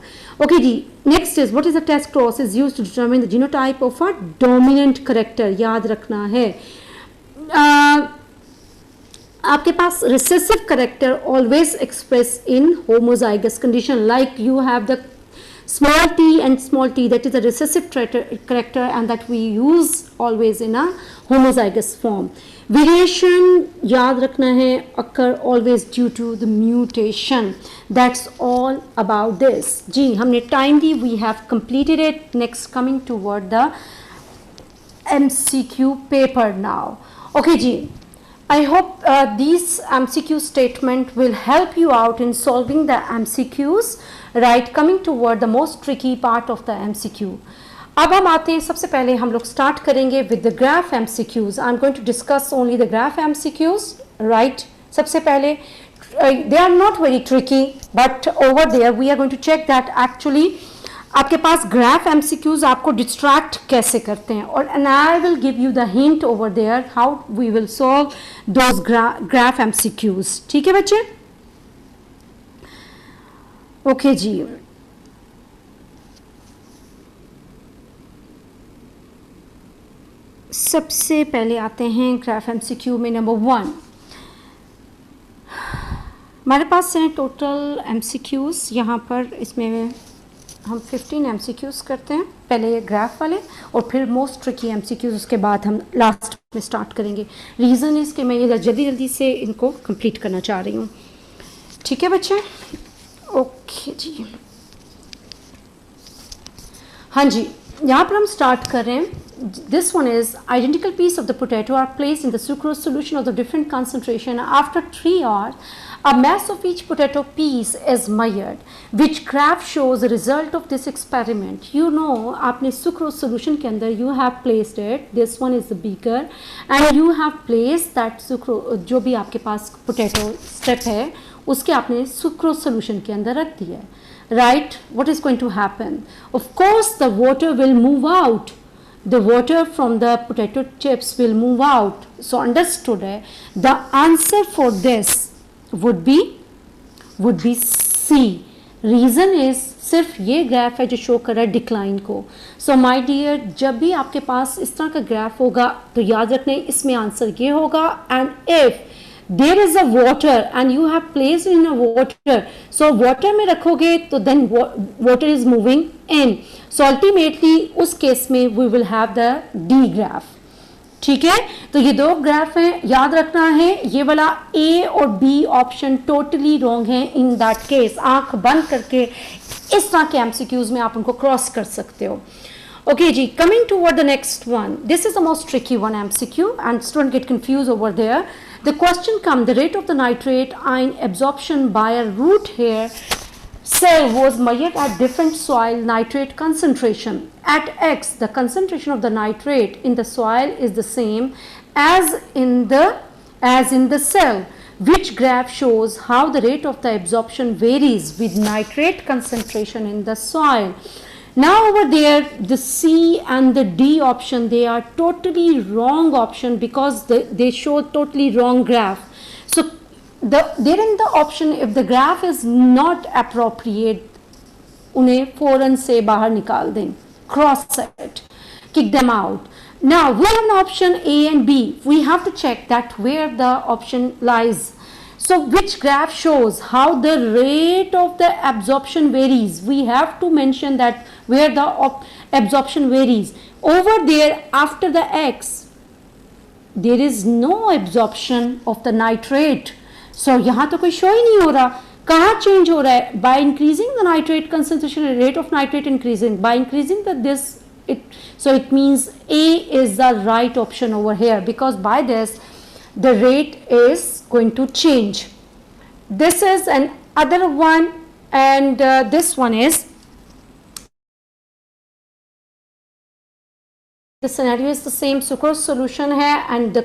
Okay जी. Next is what is a test cross is used to determine the genotype of a dominant character. याद रखना है. आपके पास recessive character always expressed in homozygous condition. Like you have the small t and small t, that is a recessive character and that we use always in a homozygous form. Variation याद रखना है occur always due to the mutation. That's all about this. जी हमने time the, we have completed it. Next coming toward the MCQ paper now. Okay ji, I hope these MCQ statement will help you out in solving the MCQs. Right, coming toward the most tricky part of the MCQ. अब हम आते हैं, सबसे पहले हम लोग start करेंगे with the graph MCQs. I'm going to discuss only the graph MCQs. Right, सबसे पहले they are not very tricky, but over there we are going to check that actually आपके पास graph MCQs आपको distract कैसे करते हैं, और and I will give you the hint over there how we will solve those graph MCQs. ठीक है बच्चे? Okay जी, सबसे पहले आते हैं ग्राफ MCQ में. नंबर 1 हमारे पास हैं टोटल MCQs. यहाँ पर इसमें हम 15 MCQs करते हैं, पहले ये ग्राफ वाले और फिर मोस्ट ट्रिकी MCQs उसके बाद हम लास्ट में स्टार्ट करेंगे। रीज़न इज़ कि मैं ये जल्दी जल्दी से इनको कंप्लीट करना चाह रही हूँ। ठीक है बच्चे, ओके जी। हाँ जी, यहाँ पर हम स्टार्ट कर रहे हैं। This one is identical piece of the potato are placed in the sucrose solution of the different concentration. After 3 hours, a mass of each potato piece is measured. Which graph shows the result of this experiment? You know, आपने sucrose solution के अंदर you have placed it. This one is the beaker, and you have placed that sucrose, जो भी आपके पास potato step है, उसके आपने sucrose solution के अंदर रख दिया है. Right? What is going to happen? Of course, the water will move out. The water from the potato chips will move out. So understood है. The answer for this would be C. Reason is सिर्फ ये graph है जो show कर रहा है decline को. So my dear, जब भी आपके पास इस तरह का ग्राफ होगा तो याद रखना इसमें आंसर ये होगा. And if there is a water and you have placed in a water, so water में रखोगे तो then water is moving in, so ultimately उस केस में we will have the D graph. ठीक है, तो ये दो ग्राफ हैं, याद रखना है. ये वाला A और B ऑप्शन टोटली रॉन्ग है. इन दैट केस आंख बंद करके इस तरह के MCQs में आप उनको क्रॉस कर सकते हो. Okay ji, coming toward the next one. This is the most tricky one MCQ and students get confused over there. The question comes, the rate of the nitrate ion absorption by a root hair cell was measured at different soil nitrate concentration. At X, the concentration of the nitrate in the soil is the same as in the cell. Which graph shows how the rate of the absorption varies with nitrate concentration in the soil? Now over there, the C and the D option, they are totally wrong option because they show totally wrong graph. So there in the option, if the graph is not appropriate, उन्हें फौरन से बाहर निकाल दें, cross it, kick them out. Now we have an option A and B. We have to check that where the option lies. So which graph shows how the rate of the absorption varies? We have to mention that where the absorption varies. Over there after the X, there is no absorption of the nitrate. So यहाँ तो कोई show ही नहीं हो रहा. कहाँ change हो रहा है? By increasing the nitrate concentration, rate of nitrate increasing. By increasing so it means A is the right option over here, because by this the rate is going to change. This is an other one, and this one is the scenario is the same. Sucrose solution है and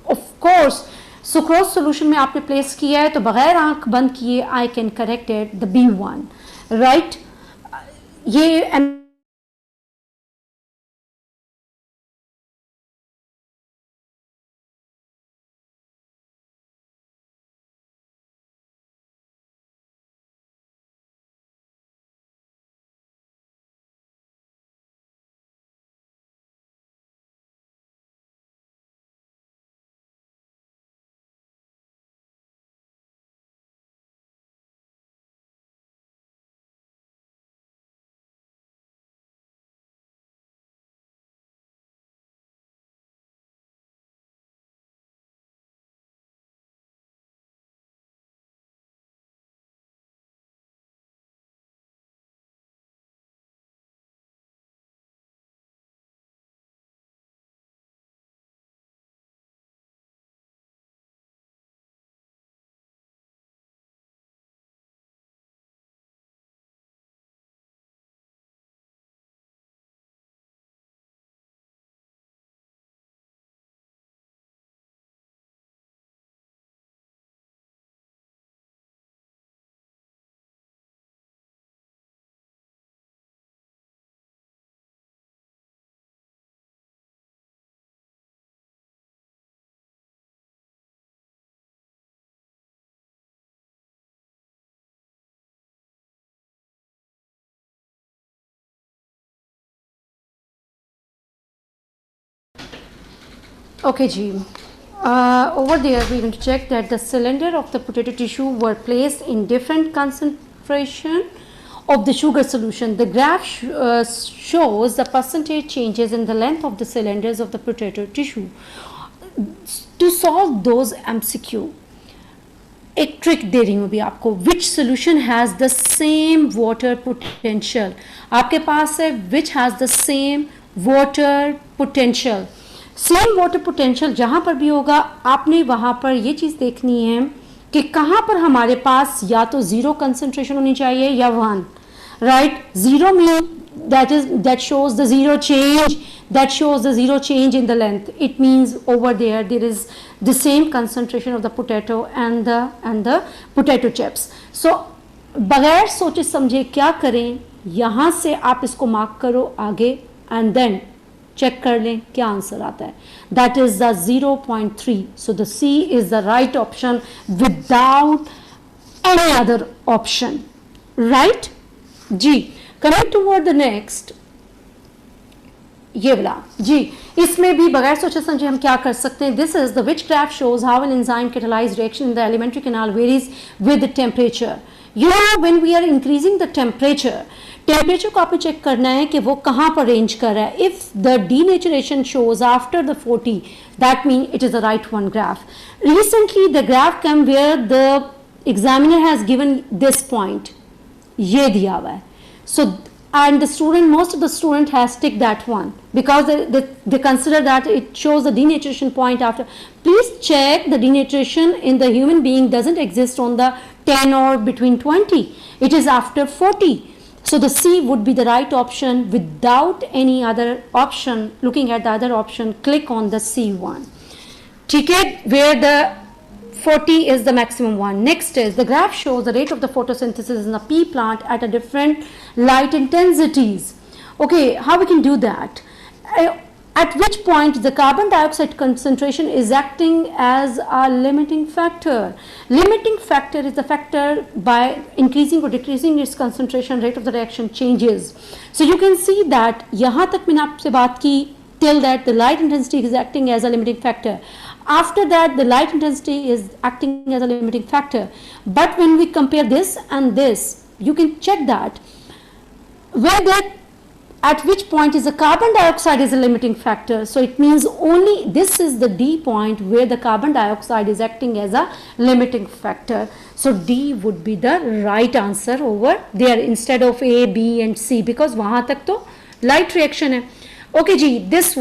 of course sucrose solution में आपने place किया है तो बगैर आंख बंद किए I can correct it, the B1, right? ये okay जी. Over there we are going to check that the cylinder of the potato tissue were placed in different concentration of the sugar solution. The graph shows the percentage changes in the length of the cylinders of the potato tissue. To solve those MCQ, एक trick दे रही हूँ अभी आपको. Which solution has the same water potential? आपके पास है which has the same water potential. Same water potential जहाँ पर भी होगा, आपने वहाँ पर ये चीज़ देखनी है कि कहाँ पर हमारे पास या तो ज़ीरो कंसंट्रेशन होनी चाहिए या 1. Right? Zero mean that shows the zero change. That shows the zero change in the length. It means over there is the same concentration of the potato and the potato chips. So बगैर सोचे समझे क्या करें, यहाँ से आप इसको mark करो आगे and then चेक कर लें क्या आंसर आता है. That is the 0.3. So the C is the right option without any other option. Right? Ji. Coming toward the next, ये वाला जी, इसमें भी बगैर सोचे समझे हम क्या कर सकते हैं. This is the which graph shows how an enzyme catalyzed reaction in the alimentary canal varies with the temperature. You know, when we are increasing the temperature को आपको चेक करना है कि वो कहाँ पर रेंज कर रहा है. If the denaturation shows after the 40, that means it is the right one graph. Recently the graph came where the examiner has given this point. ये दिया हुआ है. So and the student, most of the student has ticked that one because they consider that it shows the denaturation point after. Please check the denaturation in the human being doesn't exist on the 10 or between 20. It is after 40. So the C would be the right option without any other option. Looking at the other option, click on the C one. ठीक है, where the 40 is the maximum one. Next is the graph shows the rate of the photosynthesis in the pea plant at a different light intensities. Okay, how we can do that? At which point the carbon dioxide concentration is acting as a limiting factor. Limiting factor is the factor by increasing or decreasing its concentration, rate of the reaction changes. So you can see that यहाँ तक मैंने आपसे बात की till that the light intensity is acting as a limiting factor. After that the light intensity is acting as a limiting factor. But when we compare this and this, you can check that at which point is the carbon dioxide is a limiting factor. So it means only this is the D point where the carbon dioxide is acting as a limiting factor. So D would be the right answer over there instead of A, B and C, because वहाँ तक तो light reaction है. Okay ji, this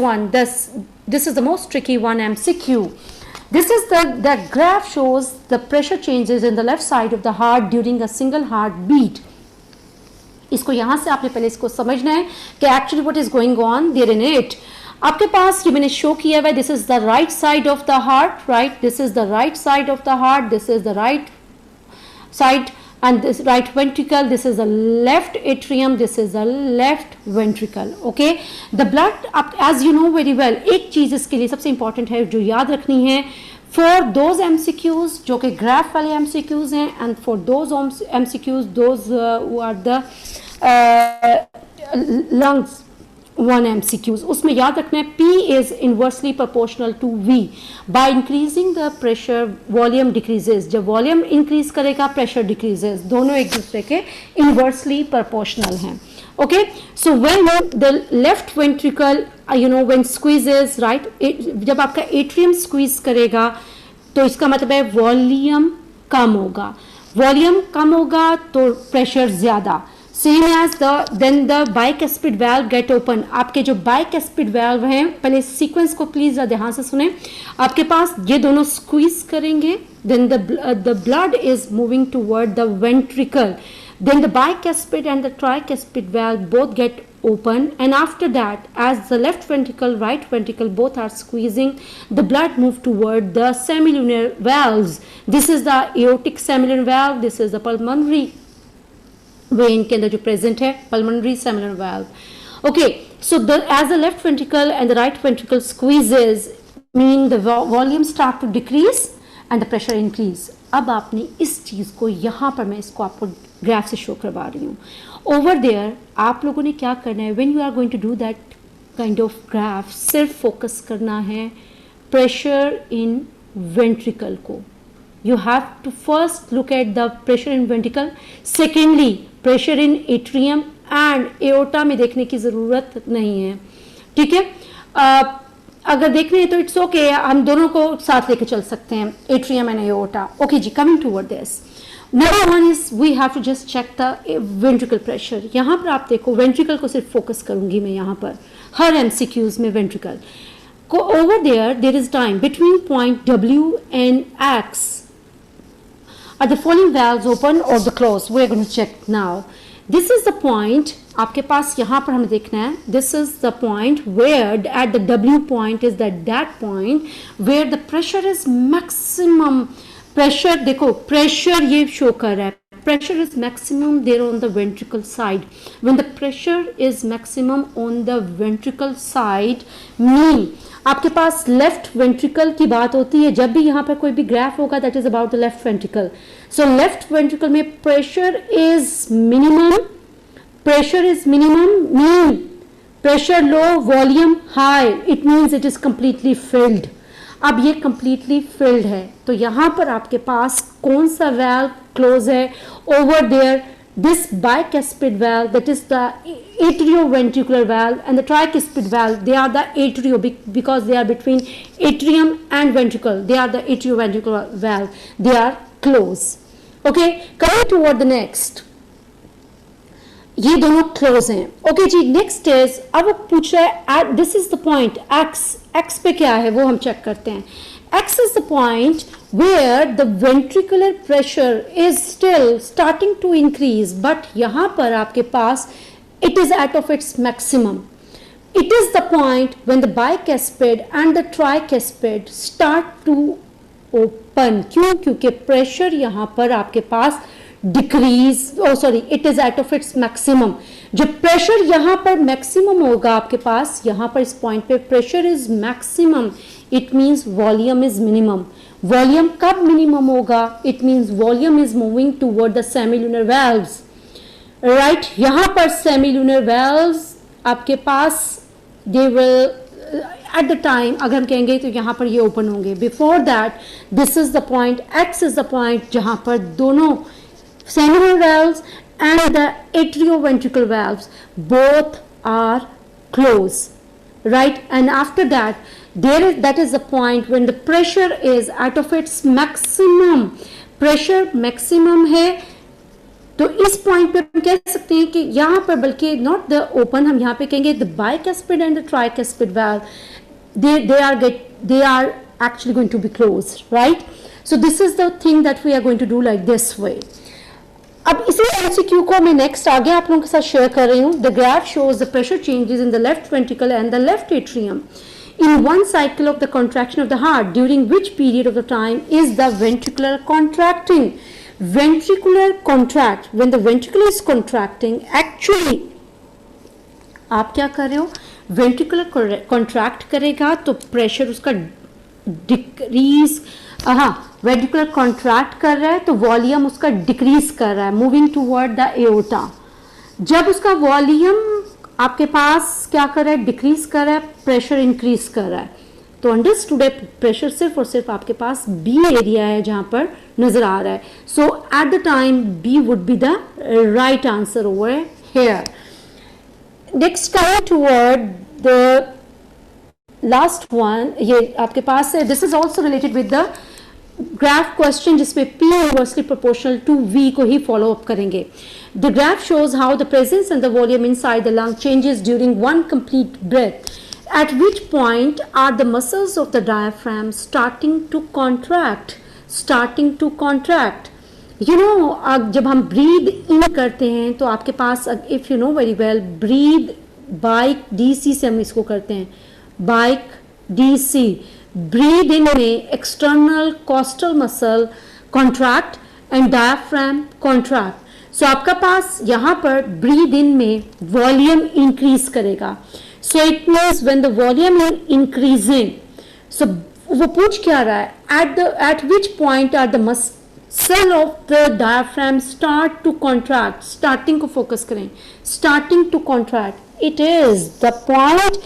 is the most tricky one, MCQ. This is the graph shows the pressure changes in the left side of the heart during a single heartbeat. इसको यहाँ से आपने पहले इसको समझना है कि actually what is going on there in it. आपके पास ये मैंने शो किया हुआ है, this is the right side of the heart, right? This is the right side of the heart, this is the right side and this right ventricle, this is the left atrium, this is the left ventricle. Okay, the blood, as you know very well, एक चीज़ इसके लिए सबसे important है जो याद रखनी है, for those MCQs जो कि graph वाले MCQs हैं and for those MCQs those who are the lungs one MCQs, उसमें याद रखना है P is inversely proportional to V. By increasing the pressure volume decreases. जब volume increase करेगा pressure decreases. दोनों एक दूसरे के inversely proportional हैं. Okay, so when the left ventricle when squeezes, right, जब आपका atrium squeeze करेगा तो इसका मतलब है volume कम होगा. Volume कम होगा तो pressure ज़्यादा. Same as then the bicuspid valve get open. आपके जो bicuspid valve हैं, पहले सीक्वेंस को प्लीज ध्यान से सुने. आपके पास ये दोनों squeeze करेंगे, then the blood is moving toward the ventricle. Then the bicuspid and the tricuspid valve both get open, and after that, as the left ventricle, right ventricle both are squeezing, the blood move toward the semilunar valves. This is the aortic semilunar valve. This is the pulmonary vein के अंदर जो present है pulmonary semilunar valve. Okay, so as the left ventricle and the right ventricle squeezes, mean the volume start to decrease and the pressure increase. अब आपने इस चीज़ को यहाँ पर मैं इसको आपको ग्राफ से शो करवा रही हूँ. Over there आप लोगों ने क्या करना है, when you are going to do that kind of graph, सिर्फ focus करना है pressure in ventricle को. You have to first look at the pressure in ventricle. Secondly, pressure in atrium and aorta में देखने की ज़रूरत नहीं है, ठीक है। अगर देख रहे हैं तो इट्स ओके, हम दोनों को साथ लेके चल सकते हैं, एट्रियम एंड एओर्टा। ओके जी, coming toward this, number one is we have to just check the ventricle pressure. यहाँ पर आप देखो, वेंट्रिकल को सिर्फ फोकस करूंगी मैं यहाँ पर, हर एमसीक्यूज में वेंट्रिकल को। Over there is time between point W and X are the following valves open or the closed? We are going to check now. This is the point, आपके पास यहाँ पर हमें देखना है, this is the point where at the W point is that point where the pressure is maximum. Pressure देखो, pressure ये show कर रहा है, pressure is maximum there on the ventricle side. When the pressure is maximum on the ventricle side mean आपके पास left ventricle की बात होती है। जब भी यहाँ पर कोई भी ग्राफ होगा that is about the left ventricle. So left ventricle में pressure is minimum, pressure is minimum mean pressure low, volume high, it means it is completely filled. अब ये कंप्लीटली फिल्ड है, तो यहाँ पर आपके पास कौन सा वैल्व क्लोज है? Over there this bicuspid valve, that is the atrioventricular valve, and the tricuspid valve, they are the atrio because they are between atrium and ventricle, they are the atrioventricular valve, they are close. Okay, coming toward the next, ये दोनों close हैं। Okay जी, next is, अब पूछ रहा है this is the point x पे क्या है वो हम चेक करते हैं। X is the point where the ventricular pressure is still starting to increase, but यहाँ पर आपके पास it is at of its maximum. It is the point when the bicuspid and the tricuspid start to open. क्यों? क्योंकि pressure यहाँ पर आपके पास decrease, sorry, it is at of its maximum. जब प्रेशर यहाँ पर मैक्सिमम होगा आपके पास, यहाँ पर इस पॉइंट पे pressure is maximum, it means volume is minimum. Volume कब मिनिमम होगा? It means volume is moving toward the semilunar valves, right. यहाँ पर सेमिलुनर वेल्व्स आपके पास they will at the time, अगर हम कहेंगे तो यहाँ पर ये ओपन होंगे। Before that this is the point, X is the point जहाँ पर दोनों seminal valves and the atrioventricular valves both are closed, right? And after that that is the point when the pressure is at of its maximum. pressure maximum है, तो इस point पे हम कह सकते हैं कि यहाँ पर, बल्कि नॉट द ओपन, हम यहाँ पे कहेंगे the bicuspid and the tricuspid valve they are actually going to be closed, right? So this is the thing that we are going to do like this way. अब इसी MCQ को मैं next आगे आप लोगों के साथ शेयर कर रही हूँ। The graph shows the pressure changes in the left ventricle and the left atrium in one cycle of the contraction of the heart, during which period of the time is the ventricular contracting. Ventricular contract, when the ventricle is contracting, actually आप क्या कर रहे हो? Ventricular contract करेगा तो pressure उसका decrease, हाँ, ventricular contract कर रहा है तो वॉल्यूम उसका डिक्रीज कर रहा है, मूविंग टूवर्ड द एओर्टा। जब उसका वॉल्यूम आपके पास क्या कर रहा है? डिक्रीज कर रहा है, प्रेशर इंक्रीज कर रहा है। तो अंडरस्टूड है, प्रेशर सिर्फ और सिर्फ आपके पास बी एरिया है जहां पर नजर आ रहा है। So at the time B would be the right answer over here. Next coming toward the last one, ये आपके पास है, this is also related with the graph question जिसमें P inversely proportional to V को ही follow up करेंगे। The graph shows how the pressure and the volume inside the lung changes during one complete breath, at which point are the muscles of the diaphragm starting to contract. You know, जब हम breathe in करते हैं तो आपके पास, if you know very well, breathe bike DC से हम इसको करते हैं, बाइक DC। ब्रीद इन में external costal muscle contract and diaphragm contract. So आपका पास यहाँ पर ब्रीद इन में वॉल्यूम इंक्रीज करेगा। So it means when the volume is increasing, so वो पूछ क्या रहा है? At which point are the muscle of the diaphragm start to contract. Starting को फोकस करें, starting to contract, it is the point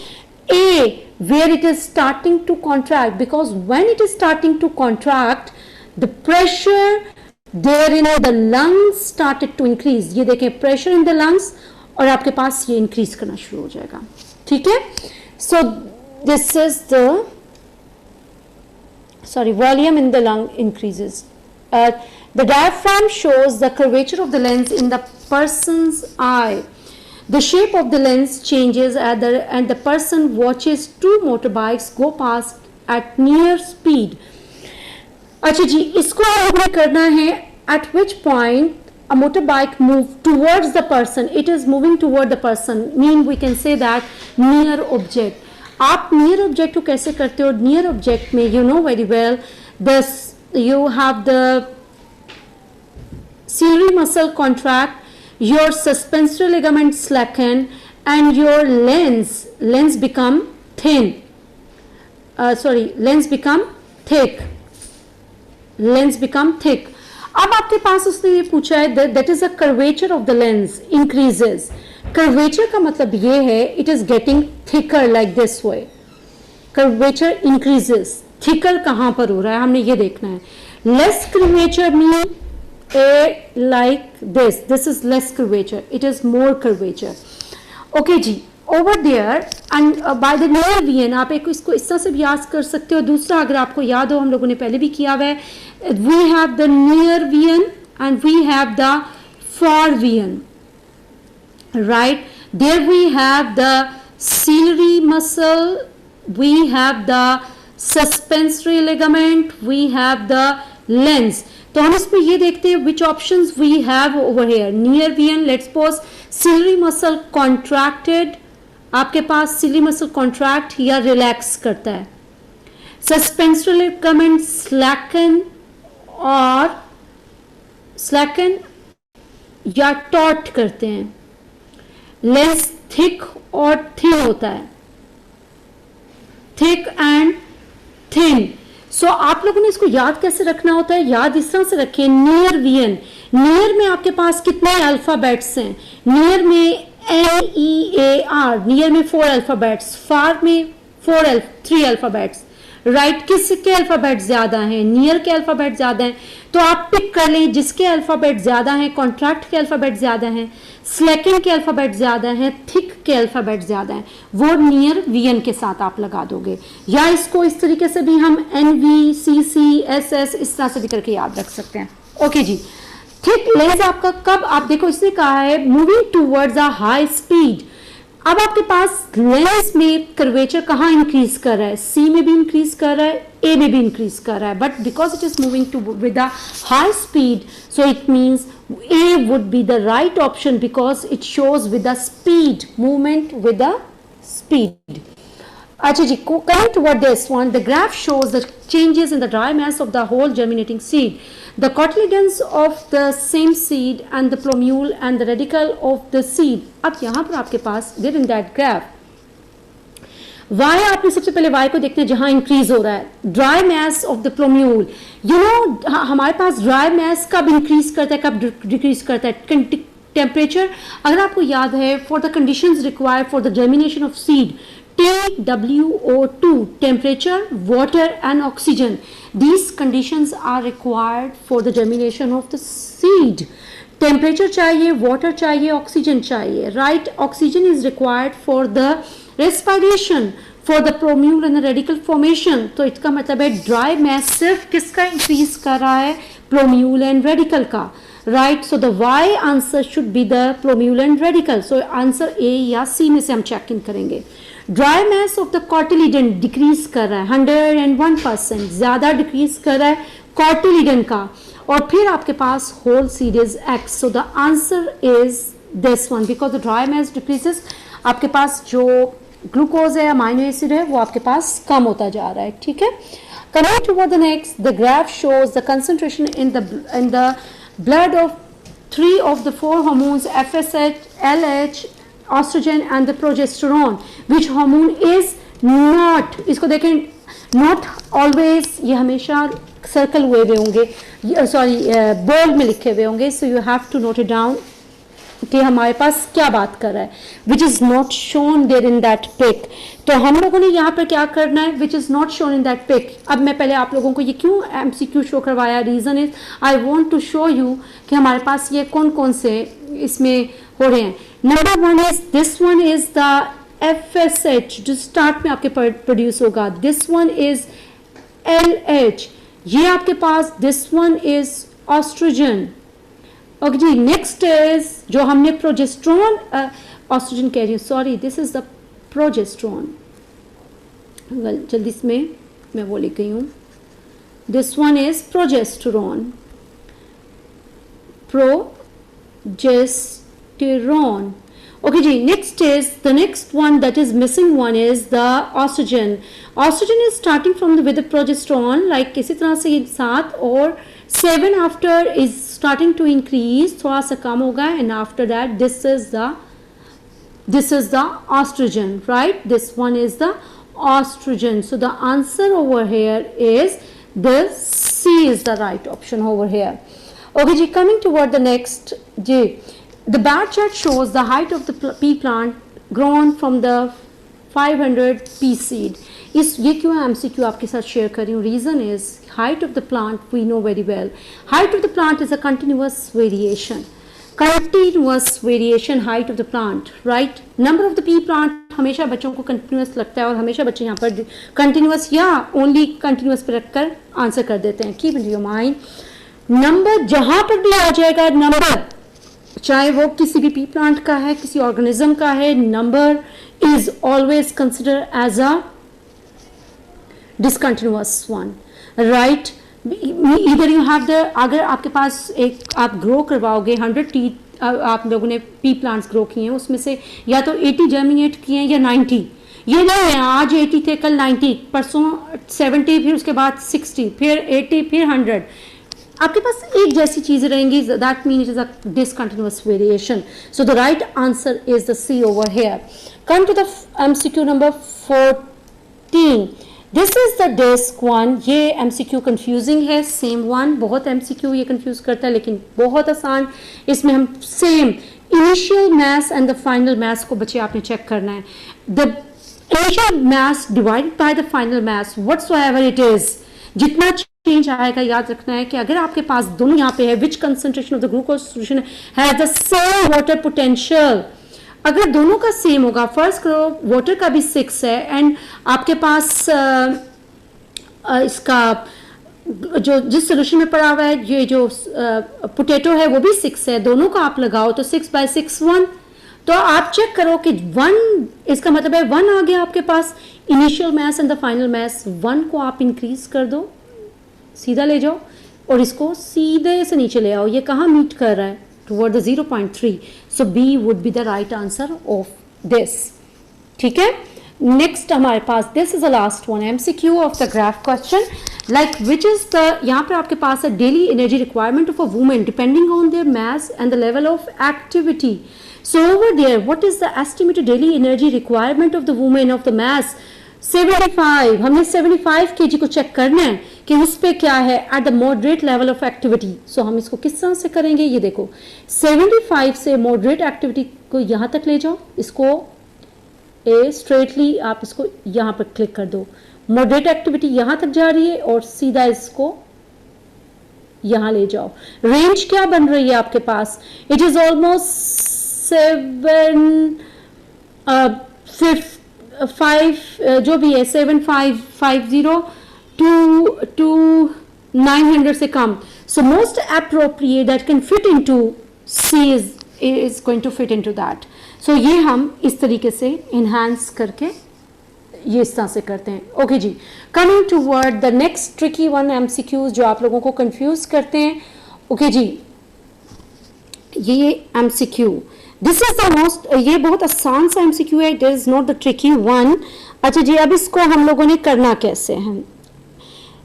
A where it is starting to contract, because when it is starting to contract, the pressure there in the lungs started to increase, ये देखें pressure in the lungs और आपके पास ये increase करना शुरू हो जाएगा, ठीक है। So this is the volume in the lung increases. The diaphragm shows the curvature of the lens in the person's eye. The shape of the lens changes and the person watches two motorbikes go past at near speed. अच्छा जी, इसको हमने करना है at which point a motorbike move towards the person. It is moving toward the person. Mean we can say that near object. आप near object को कैसे करते हो? नियर ऑब्जेक्ट में you know very well this, you have the ciliary muscle contract, your suspensory ligament slacken and your lens become thin, lens become thick. अब आपके पास उसने ये पूछा है that is a curvature of the lens increases. Curvature का मतलब ये है it is getting thicker like this way, curvature increases, thicker कहां पर हो रहा है हमने ये देखना है. Less curvature mean a like this is less curvature, it is more curvature. Okay जी, over there and by the near VN आप एक इसको इस तरह से भी याद कर सकते हो. दूसरा अगर आपको याद हो हम लोगों ने पहले भी किया हुआ है, we have the near VN and we have the far VN. Right, there we have the ciliary muscle, we have the suspensory ligament, we have the lens. तो हम इसमें ये देखते हैं which options we have over here. Near VN, let's suppose ciliary muscle contracted, आपके पास ciliary muscle contract या relax करता है. Suspensory ligament slacken या taut करते हैं. लेंस थिक और थिन होता है, थिक एंड थिन. सो आप लोगों ने इसको याद कैसे रखना होता है? याद इस तरह से रखें, नियर वीएन, नियर में आपके पास कितने अल्फाबेट्स हैं? नियर में NEAR, नियर में 4 अल्फाबेट्स, फार में 3 अल्फाबेट्स. राइट, किसके अल्फाबेट ज्यादा हैं? नियर के अल्फाबेट ज्यादा हैं. तो आप पिक कर लें जिसके अल्फाबेट ज्यादा हैं. कॉन्ट्रैक्ट के अल्फाबेट ज्यादा हैं, स्लेकन के अल्फाबेट ज्यादा हैं, थिक के अल्फाबेट ज्यादा हैं, वो नियर वीएन के साथ आप लगा दोगे. या इसको इस तरीके से भी हम NV CC SS इस तरह से भी करके याद रख सकते हैं. ओके जी, थिक लेंस आपका कब, आप देखो इसने कहा है moving towards a high speed. अब आपके पास लेंस में कर्वेचर कहाँ इंक्रीज कर रहा है? सी में भी इंक्रीज कर रहा है, ए में भी इंक्रीज कर रहा है, but because it is moving to with a high speed, so it means A would be the right option because it shows with a speed, movement with a speed. अच्छा जी, coming toward this one, the graph shows the changes in the dry mass of the whole germinating seed, the cotyledons of the same seed and the plumule and the radicle of the seed. अब यहाँ पर आपके पास there in that graph Y, आपने सबसे पहले Y को देखते हैं जहाँ इंक्रीज हो रहा है. Dry mass of the plumule, you know हमारे पास ड्राई मैस कब इंक्रीज करता है, कब डिक्रीज करता है? टेम्परेचर, अगर आपको याद है, for the conditions required for the germination of seed, TWO2, temperature, water and oxygen. These conditions are required for the germination of the seed. Temperature चाहिए, water चाहिए, oxygen चाहिए. Right, oxygen is required for the respiration, for the plumule and the radicle formation. तो इसका मतलब है dry mass सिर्फ किसका increase कर रहा है? Plumule and radicle का. Right, so the Y answer should be the plumule and radicle. So answer A या C में से हम check in करेंगे. Dry mass of the cotyledon decrease कर रहा है 101%, ज्यादा डिक्रीज कर रहा है कॉटिलिडन का. और फिर आपके पास whole seed is X. So the answer is this one because the dry mass decreases. आपके पास जो ग्लूकोज है, अमाइनो एसिड है, वो आपके पास कम होता जा रहा है. ठीक है, coming to the next, the graph shows the concentration in the blood of 3 of the 4 hormones FSH, LH, estrogen and the progesterone. Which hormone is not, इसको देखें, not always, ये हमेशा सर्कल हुए हुए होंगे, सॉरी बोल्ड में लिखे हुए होंगे, so you have to note it down. कि हमारे पास क्या बात कर रहा है, which is not shown there in that pic. तो हम लोगों ने यहाँ पर क्या करना है, which is not shown in that pic. अब मैं पहले आप लोगों को ये क्यों MCQ शो करवाया, reason is I want to show you कि हमारे पास ये कौन कौन से इसमें हो रहे हैं। Number one is this one is the FSH जो स्टार्ट में आपके प्रोड्यूस होगा, दिस वन इज LH, ये आपके पास this one is oestrogen. Okay जी, नेक्स्ट इज जो हमने प्रोजेस्ट्रॉन, ऑस्ट्रोजन कह रही हूँ, sorry this is the progesterone, जल्दी में मैं वो लिख गई हूँ, this one is progesterone, progesterone. Okay जी, next is the next one that is missing one is the estrogen. Estrogen is starting from with the progesterone like इसी तरह से ये 7 और 7 after is starting to increase, थोड़ा सा कम होगा and after that this is the estrogen, right? This one is the estrogen. So the answer over here is the C is the right option over here. Okay ji, coming toward the next ji, the bar chart shows the height of the pea plant grown from the 500 pea seed. इस ये क्यों MCQ आपके साथ share कर रही हूँ, reason is height of the plant we know very well, height of the plant is a continuous variation, height of the plant, right. Number of the pea plant हमेशा बच्चों को कंटिन्यूअस लगता है और हमेशा बच्चे यहाँ पर कंटिन्यूअस या ओनली कंटिन्यूअस पर रखकर आंसर कर देते हैं। Keep in your mind, number जहाँ पर भी आ जाएगा नंबर, चाहे वो किसी भी पी प्लांट का है, किसी ऑर्गेनिज्म का है, number is always consider as a discontinuous one, right. इधर यू हैव द, अगर आपके पास एक आप ग्रो करवाओगे 100 टी, आप लोगों ने पी प्लांट्स ग्रो किए हैं, उसमें से या तो 80 जर्मिनेट किए हैं या 90, ये नहीं है आज 80 थे कल 90, परसों 70, फिर उसके बाद 60, फिर 80, फिर 100, आपके पास एक जैसी चीजें रहेंगी, that mean it is a discontinuous variation. So the right answer is the C over here. Come to the MCQ number 14, this is the disc one. ये MCQ कंफ्यूजिंग है, सेम वन, बहुत MCQ ये confuse करता है लेकिन बहुत आसान। इसमें हम same initial mass and the final mass को बच्चे आपने चेक करना है। The initial mass divided by the final mass whatsoever it is, जितना चेंज आएगा याद रखना है कि अगर आपके पास दोनों यहाँ पे है, which concentration of the glucose solution has the same water potential, अगर दोनों का सेम होगा, फर्स्ट करो वाटर का भी 6 है एंड आपके पास इसका जो जिस सोल्यूशन में पड़ा हुआ है ये जो पोटैटो है वो भी 6 है, दोनों का आप लगाओ तो 6 by 6 1, तो आप चेक करो कि 1 इसका मतलब है 1 आ गया आपके पास, initial mass and the final mass, 1 को आप इंक्रीज कर दो, सीधा ले जाओ और इसको सीधे से नीचे ले आओ, ये कहाँ मीट कर रहा है, toward the 0.3, so B would be the right answer of this. ठीक है, नेक्स्ट हमारे पास this is the last one MCQ of the graph question, like which is the, यहाँ पर आपके पास है daily energy requirement of a women depending on their mass and the level of activity. So over there, what is the estimated daily energy requirement of the woman of the mass 75? हमने 75 kg को check करना है कि उस पे क्या है at the moderate level of activity. So हम इसको किस तरह से करेंगे, ये देखो 75 से moderate activity को यहाँ तक ले जाओ, इसको स्ट्रेटली आप इसको यहाँ पर क्लिक कर दो, moderate activity यहाँ तक जा रही है और सीधा इसको यहाँ ले जाओ। रेंज क्या बन रही है आपके पास, इट इज ऑलमोस्ट 5 जो भी है 7550 to 900 से कम, so most appropriate that can fit into C is going to fit into that. So ये हम इस तरीके से enhance करके ये इस तरह से करते हैं। ओके जी, coming toward the next tricky one MCQs जो आप लोगों को confuse करते हैं। ओके जी, ये MCQ, this is the most, ये बहुत आसान सा MCQ है, it is not the tricky one. अच्छा जी, अब इसको हम लोगों ने करना कैसे है,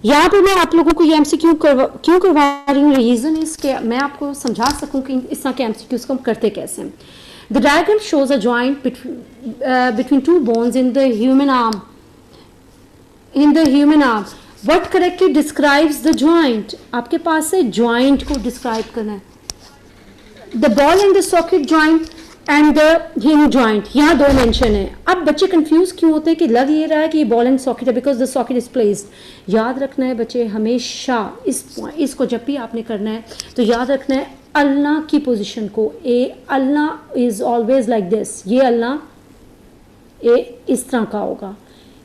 यहाँ पर मैं आप लोगों को ये MCQ क्यों करवा रही हूँ, रीजन इसके मैं आपको समझा सकूँ कि इस तरह के MCQs को हम करते कैसे हैं। The diagram shows a joint between two bones in the human arm. What correctly describes the joint? आपके पास से joint को describe करना है। The ball and the socket joint and the hinge joint, यहाँ दो मेंशन है. अब बच्चे कंफ्यूज क्यों होते हैं कि लग ये रहा है कि ये बॉल एंड सॉकेट है because the socket is placed. याद रखना है बच्चे हमेशा इसको जब भी आपने करना है तो याद रखना है अल्लाह की पोजीशन को. अल्लाह इज ऑलवेज लाइक दिस, ये अल्लाह इस तरह का होगा,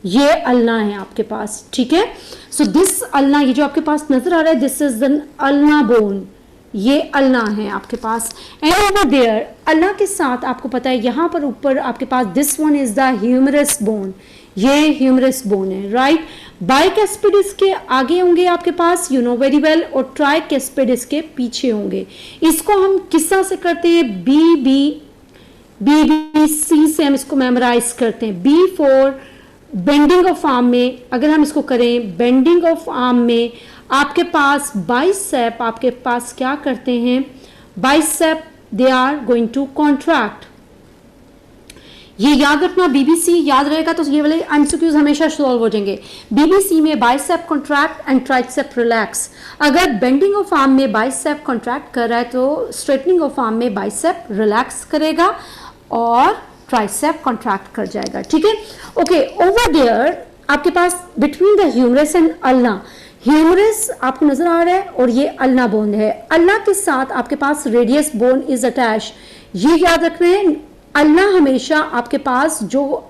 ये अल्लाह है आपके पास. ठीक है, सो दिस अल्लाह, ये जो आपके पास नजर आ रहा है this is the ulna bone, ये अल्लाह है आपके पास. एंड ओवर देयर अल्लाह के साथ आपको पता है यहाँ पर ऊपर आपके पास this one is the humerus bone, ये ह्यूमरस बोन है. राइट, बाइकैस्पिड इसके आगे होंगे आपके पास, यू नो वेरी वेल, और ट्राइकैस्पिड इसके पीछे होंगे. इसको हम किस तरह से करते हैं, बी सी से हम इसको मेमोराइज करते हैं. B for bending of arm में अगर हम इसको करें, बेंडिंग ऑफ आर्म में आपके पास बाइसेप, आपके पास क्या करते हैं, bicep they are going to contract. ये याद रखना, बीबीसी याद रहेगा तो ये वाले एमसीक्यूज हमेशा सॉल्व हो जाएंगे. बीबीसी में bicep contract and tricep relax. अगर बेंडिंग ऑफ आर्म में बाइसेप कॉन्ट्रैक्ट कर रहा है तो स्ट्रेटनिंग ऑफ आर्म में बाइसेप रिलैक्स करेगा और ट्राइसेप कॉन्ट्रैक्ट कर जाएगा. ठीक है, ओके. ओवर देयर आपके पास between the humerus and ulna, humerus आपको नजर आ रहा है और ये अल्लाह बोन है. अल्लाह के साथ आपके पास रेडियस बोन इज अटैच. ये याद रखना है, अल्लाह हमेशा आपके पास जो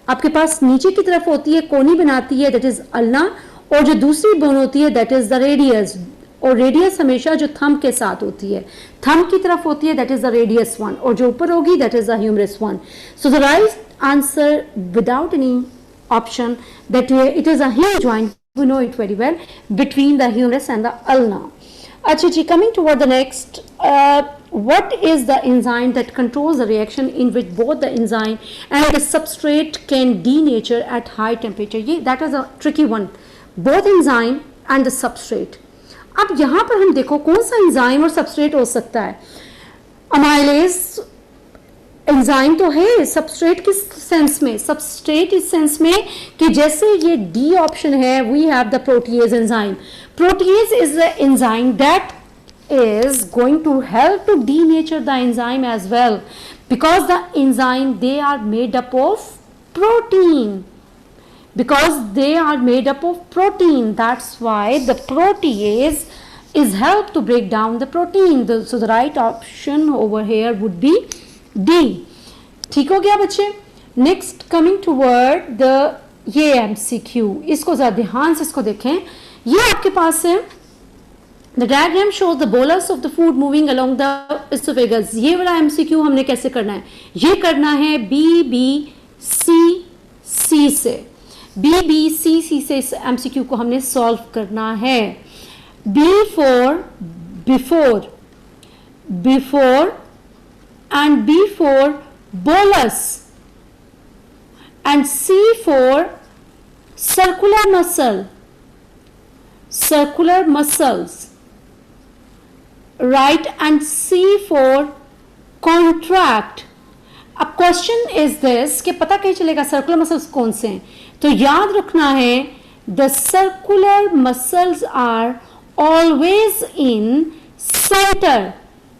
आपके पास नीचे की तरफ होती है कोनी बनाती है दैट इज अल्लाह, और जो दूसरी बोन होती है दैट इज द रेडियस, और रेडियस हमेशा जो थंब के साथ होती है, थंब की तरफ होती है that is the radius one, और जो ऊपर होगी that is the humerus one. So the right answer without any option that it is a hinge joint, we know it very well, between the humerus and the ulna. Acha ji, coming toward the next, what is the enzyme that controls the reaction in which both the enzyme and the substrate can denature at high temperature? ये that is a tricky one, both enzyme and the substrate. अब यहाँ पर हम देखो कौन सा enzyme और substrate हो सकता है. अमाइलेज एंजाइम तो है, सबस्ट्रेट किस सेंस में, सबस्ट्रेट इस सेंस में कि जैसे ये डी ऑप्शन है, we have the protease enzyme. Protease is the enzyme that is going to help to denature the enzyme as well, because the enzyme they are made up of protein, that's why the protease is help to break down the protein. So the right option over here would be D. ठीक हो गया बच्चे. Next coming toward the ये MCQ, इसको जरा ध्यान से इसको देखें. ये आपके पास है the diagram shows the bolus of the food moving along the oesophagus. ये वाला MCQ हमने कैसे करना है, ये करना है BBC से इस MCQ को हमने सॉल्व करना है. Before and B for bolus and C for circular muscles, right, and C for contract. अब क्वेश्चन इज दिस कि पता कैसे चलेगा सर्कुलर मसल्स कौन से हैं, तो याद रखना है the circular muscles are always in centre.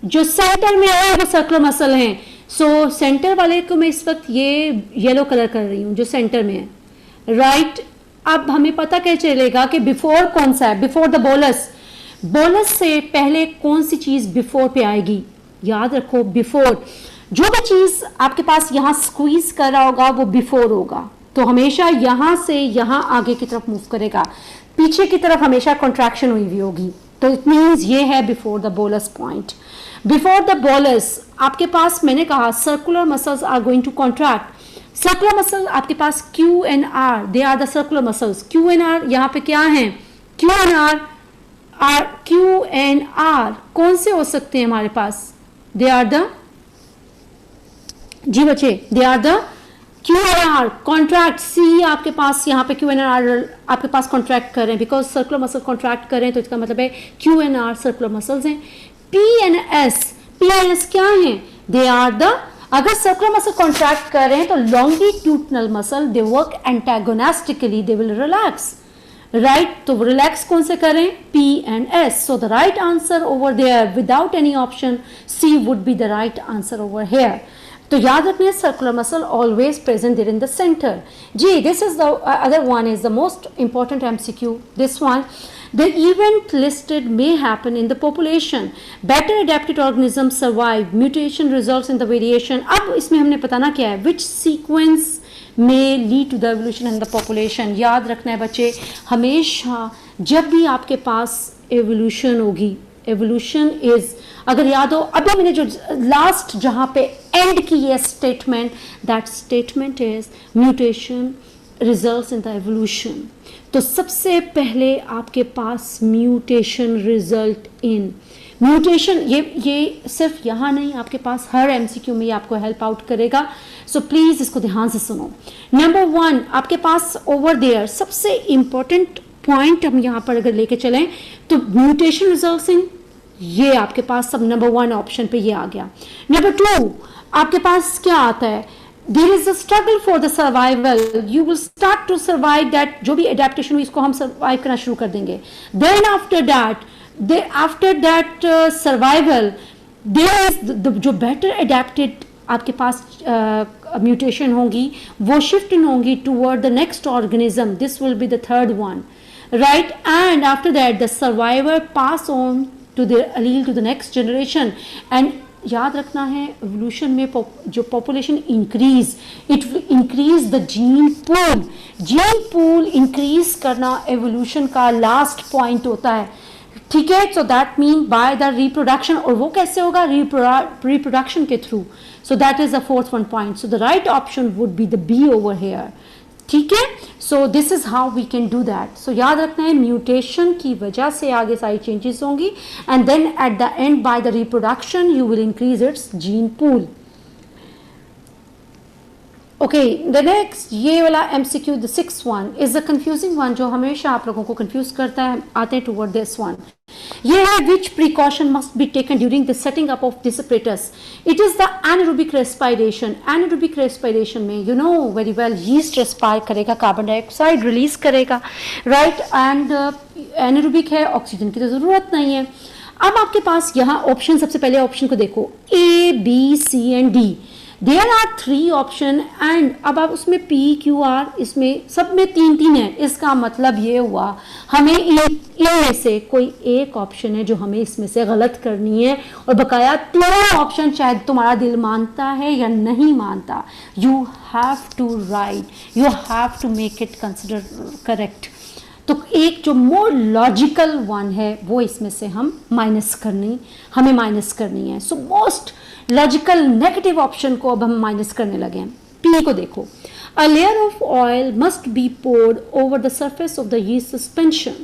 जो सेंटर में है वो सर्कुलर मसल हैं. सो सेंटर वाले को मैं इस वक्त ये येलो कलर कर रही हूँ जो सेंटर में है. राइट, अब हमें पता कैसे चलेगा कि बिफोर कौन सा है, बिफोर द बोलस. बोलस से पहले कौन सी चीज बिफोर पे आएगी, याद रखो बिफोर. जो भी चीज आपके पास यहाँ स्क्वीज कर रहा होगा वो बिफोर होगा, तो हमेशा यहाँ से यहाँ आगे की तरफ मूव करेगा. पीछे की तरफ हमेशा कॉन्ट्रैक्शन हुई हुई होगी, तो इट मीन्स ये है before the bolus point. Before the bolus आपके पास मैंने कहा circular muscles are going to contract. Circular muscle आपके पास Q and R, they are the circular muscles. Q and R यहाँ पे क्या है, Q and R कौन से हो सकते हैं हमारे पास, दे आर द, जी बच्चे, they are the Q and R contract. C आपके पास यहाँ पे Q and R आपके पास कॉन्ट्रैक्ट कर रहे हैं, बिकॉज सर्कुलर मसल कॉन्ट्रैक्ट कर रहे हैं तो इसका मतलब है Q and R circular muscles हैं. P and S क्या हैं, दे आर द, अगर सर्कुलर मसल कॉन्ट्रैक्ट कर रहे हैं तो longitudinal muscle, they work antagonistically, they will relax. Right, तो रिलैक्स कौन से करें, P and S. So the right answer over there without any option C would be the right answer over here. तो याद रखना, circular muscle always present there in the center. Ji, this is the other one is the most important MCQ. This one, the event listed may happen in the population. Better adapted organisms survive. Mutation results in the variation. अब इसमें हमने बताना क्या है, which sequence may lead to the evolution in the population. याद रखना है बच्चे, हमेशा जब भी आपके पास evolution होगी, evolution is, अगर याद हो अभी मैंने जो लास्ट जहाँ पे एंड की ये statement, that statement is mutation results in the evolution. तो सबसे पहले आपके पास म्यूटेशन रिजल्ट इन म्यूटेशन, ये सिर्फ यहाँ नहीं, आपके पास हर एमसीक्यू में आपको हेल्प आउट करेगा. सो प्लीज इसको ध्यान से सुनो. नंबर 1 आपके पास ओवर देयर सबसे इंपॉर्टेंट पॉइंट हम यहाँ पर अगर लेके चलें तो म्यूटेशन रिजल्ट्स इन, ये आपके पास सब नंबर 1 ऑप्शन पे ये आ गया. नंबर 2 आपके पास क्या आता है, there is a struggle for the survival. You will start to survive that, जो भी एडेप्टेशन हुई इसको हम सर्वाइव करना शुरू कर देंगे. Then after that survival there is जो बेटर एडेप्टेड आपके पास म्यूटेशन होंगी वो शिफ्ट इन होंगी toward the next organism. This will be the third one, right. And after that the survivor pass on to the allele to the next generation. And याद रखना है evolution में जो population increase, it will increase the gene pool. Gene pool increase करना evolution का last point होता है, ठीक है. So that mean by the reproduction, और वो कैसे होगा, रिप्रोडक्शन के through. So that is the fourth one point. So the right option would be the B over here, ठीक है. So this is how we can do that. So याद रखना है म्यूटेशन की वजह से आगे सारी चेंजेस होंगी, and then at the end by the reproduction you will increase its gene pool. Okay, the next ये वाला MCQ, the 6th one is the confusing one, जो हमेशा आप लोगों को कंफ्यूज करता है, आते हैं टुवर्ड दिस वन. ये है which precaution must be taken during the setting up of this apparatus. It is the anaerobic respiration. anaerobic respiration में you know very well yeast respire करेगा, कार्बन डाइऑक्साइड रिलीज करेगा, right. And anaerobic है, oxygen की तो जरूरत नहीं है. अब आपके पास यहाँ ऑप्शन, सबसे पहले ऑप्शन को देखो, A, B, C and D. There are 3 option and अब आप उसमें P, Q, R, इसमें सब में 3 है. इसका मतलब ये हुआ हमें इनमें से कोई एक ऑप्शन है जो हमें इसमें से गलत करनी है, और बकाया 3 ऑप्शन चाहे तुम्हारा दिल मानता है या नहीं मानता, you have to write, you have to make it consider correct. तो एक जो मोर लॉजिकल वन है वो इसमें से हमें माइनस करनी है. So most logical negative option को अब हम माइनस करने लगे हैं. पी को देखो, a layer of oil must be poured over the surface of the yeast suspension.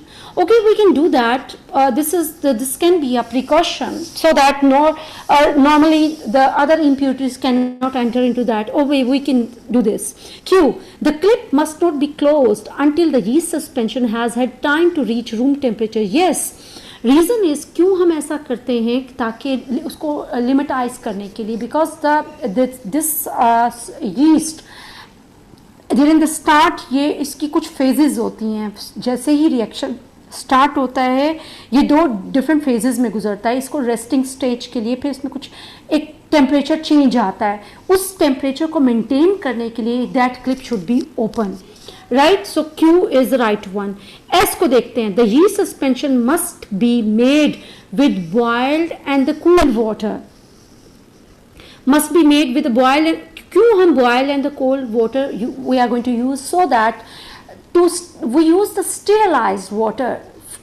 Okay, we can do that. This can be a precaution so that normally the other impurities cannot enter into that. Oh, we can do this. Q, the clip must not be closed until the yeast suspension has had time to reach room temperature. Yes. Reason is क्यों हम ऐसा करते हैं, ताकि उसको लिमिटाइज करने के लिए, because this yeast during the start, ये इसकी कुछ फेजेस होती हैं. जैसे ही रिएक्शन स्टार्ट होता है ये 2 डिफरेंट फेजेस में गुजरता है. इसको रेस्टिंग स्टेज के लिए, फिर इसमें कुछ एक टेम्परेचर चेंज आता है, उस टेम्परेचर को मेंटेन करने के लिए that clip should be open, right. So Q is the right one. S को देखते हैं, the yeast suspension must be made with boiled and the cool water. Must be made with the boiled and, क्यों हम boiled and the cold water we are going to use, so that we use the sterilized water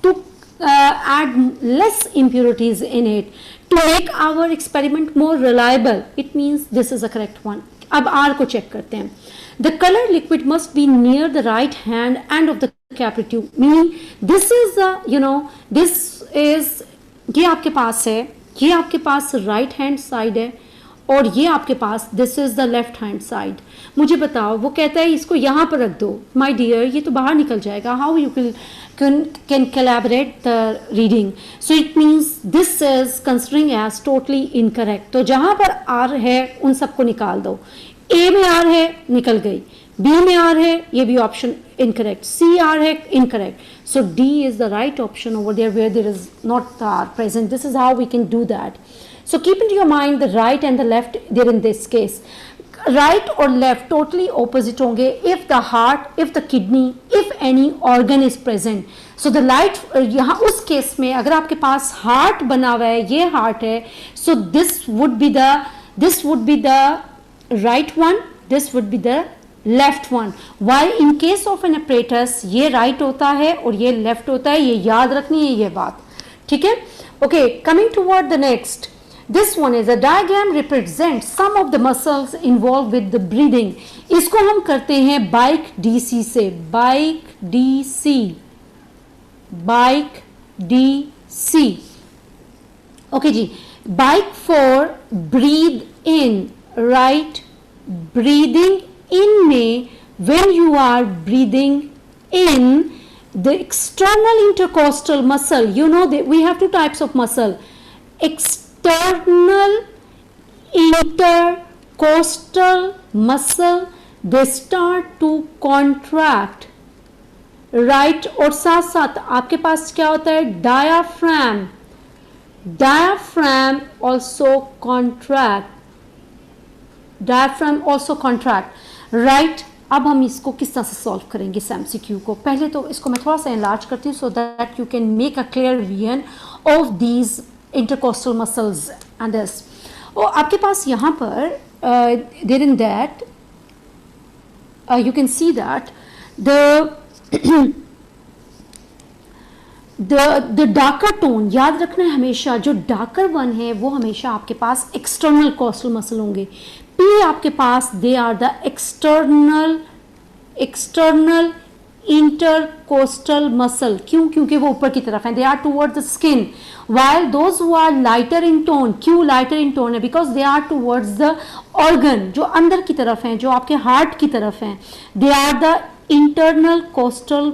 to add less impurities in it to make our experiment more reliable. It means this is the correct one. अब R को check करते हैं. The color liquid must be near the right hand end of the capillary tube. Meaning this is ये आपके पास है, ये आपके पास राइट हैंड साइड है, और ये आपके पास this is the left hand side. मुझे बताओ, वो कहता है इसको यहाँ पर रख दो. माय डियर, ये तो बाहर निकल जाएगा. How you can collaborate the reading? So it means this is considering as totally incorrect. तो जहाँ पर R है उन सबको निकाल दो. A में R है, निकल गई. बी में आर है, ये भी ऑप्शन इनकरेक्ट, सी आर है incorrect, so D is the right option over there where there is not the R present. This is how we can do that. So keep into your mind the right and the left there in this case. Right or left totally opposite होंगे if the heart, if the kidney, if any organ is present. So the light यहाँ उस case में अगर आपके पास heart बना हुआ है, ये हार्ट है, so this would be the right one, this would be the left one. While in case of an apparatus ये राइट होता है और ये लेफ्ट होता है, ये याद रखनी है ये बात, ठीक है. Okay, coming toward the next, this one is a diagram represent some of the muscles involve with the breathing. इसको हम करते हैं बाइक डीसी से, बाइक डीसी. ओके जी, bike for breathe in, right, breathing in में when you are breathing in the external intercostal muscle, you know that we have two types of muscle, external intercostal muscle, they start to contract, right, और साथ साथ आपके पास क्या होता है, diaphragm also contract, right. अब हम इसको किस तरह से सॉल्व करेंगे इस एमसीक्यू को. पहले तो इसको मैं थोड़ा सा एनलार्ज करती हूँ so that you can make a clear vision of these intercostal muscles and this. और आपके पास यहाँ पर there in that you can see that the darker tone, याद रखना है हमेशा जो डार्कर वन है वो हमेशा आपके पास एक्सटर्नल कोस्टल मसल होंगे. पी आपके पास they are the external intercostal muscle. क्यों? क्योंकि वो ऊपर की तरफ है, they are towards the skin. while those who are lighter in tone, क्यों lighter in tone है? because they are towards the organ, जो अंदर की तरफ हैं, जो आपके हार्ट की तरफ हैं. they are the intercostal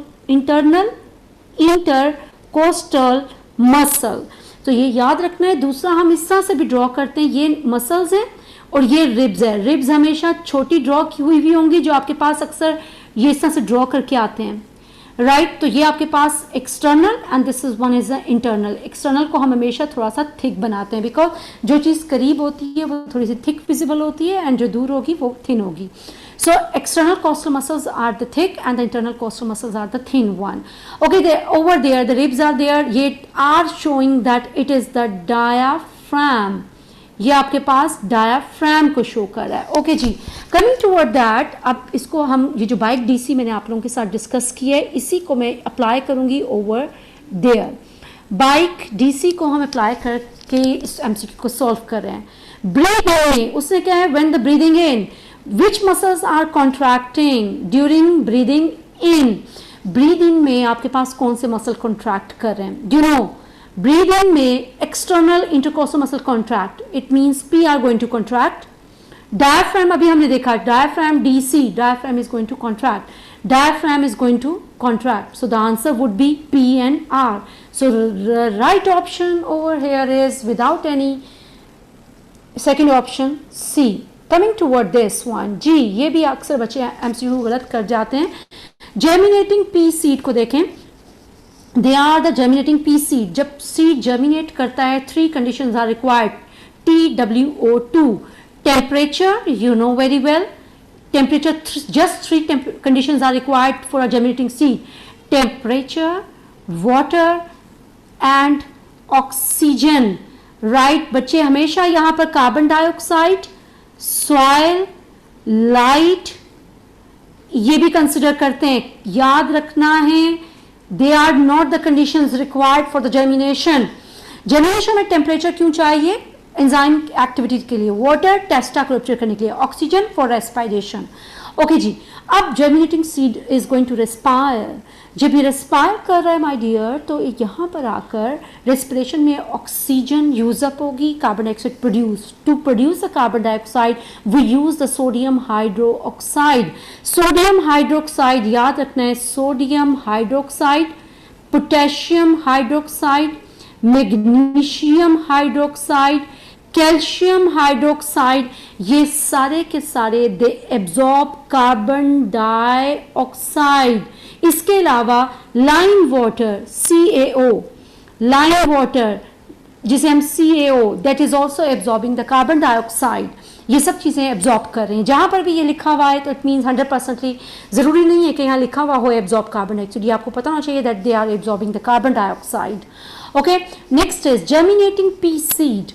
muscle. तो ये याद रखना है. दूसरा हम इस तरह से भी ड्रॉ करते हैं, ये मसल्स हैं और ये रिब्स है. रिब्स हमेशा छोटी ड्रॉ की हुई भी होंगी जो आपके पास अक्सर ये इस तरह से ड्रॉ करके आते हैं, राइट. तो ये आपके पास external and this is one is the internal. External को हम हमेशा थोड़ा सा थिक बनाते हैं बिकॉज जो चीज़ करीब होती है वो थोड़ी सी थिक विजिबल होती है एंड जो दूर होगी वो थिन होगी. So external costal muscles are the thick and the internal costal muscles are the thin one. Okay, over there the ribs are there. ये are showing that it is the diaphragm. ये आपके पास diaphragm को show कर रहा है. Okay जी, coming toward that, अब इसको हम ये जो बाइक डीसी मैंने आप लोगों के साथ डिस्कस किया है इसी को मैं अप्लाई करूंगी ओवर देयर. बाइक डीसी को हम अप्लाई करके इस एमसीक्यू को सॉल्व कर रहे हैं. ब्रीदिंग, उसने क्या है, when the breathing in, which muscles are contracting during breathing in. breathing में आपके पास कौन से मसल कॉन्ट्रैक्ट कर रहे हैं? you know, breathing में external intercostal muscle contract, it means P are going to contract. diaphragm अभी हमने देखा, diaphragm DC, diaphragm is going to contract, diaphragm is going to contract. So the answer would be P and R. So the right option over here is without any second option C. Coming toward this one, G, ये भी अक्सर बच्चे MCQ गलत कर जाते हैं. Germinating pea seed को देखें, they are the germinating pea seed. जब सीड जर्मिनेट करता है 3 conditions are required, TWO2, temperature, you know very well, temperature, just 3 conditions are required for a germinating seed, temperature, water and oxygen, right. बच्चे हमेशा यहाँ पर carbon dioxide, soil, light ये भी consider करते हैं. याद रखना है they are not the conditions required for the germination. Germination में टेम्परेचर क्यों चाहिए? एंजाइम एक्टिविटी के लिए, वाटर टेस्टा को कैप्चर करने के लिए, ऑक्सीजन फॉर रेस्पिरेशन. ओके जी, अब germinating seed is going to respire. जब ये रेस्पायर कर रहा है माय डियर, तो यहाँ पर आकर रेस्पिरेशन में ऑक्सीजन यूज अप होगी, carbon dioxide produce. To produce the carbon dioxide we use the sodium hydroxide. Sodium hydroxide याद रखना है, sodium hydroxide, potassium hydroxide, magnesium hydroxide, calcium hydroxide, ये सारे के सारे दे एब्जॉर्ब कार्बन डाइऑक्साइड। इसके अलावा lime water CaO, lime water जिसे हम CaO, that is also absorbing the carbon dioxide. ये सब चीज़ें एब्जॉर्ब कर रही हैं। जहाँ पर भी ये लिखा हुआ है तो इट मीन्स 100%ली ज़रूरी नहीं है कि यहाँ लिखा हुआ हो एब्जॉर्ब कार्बन डाइऑक्साइड, ये आपको पता होना चाहिए that they are absorbing the carbon dioxide. Okay, next is germinating pea seed.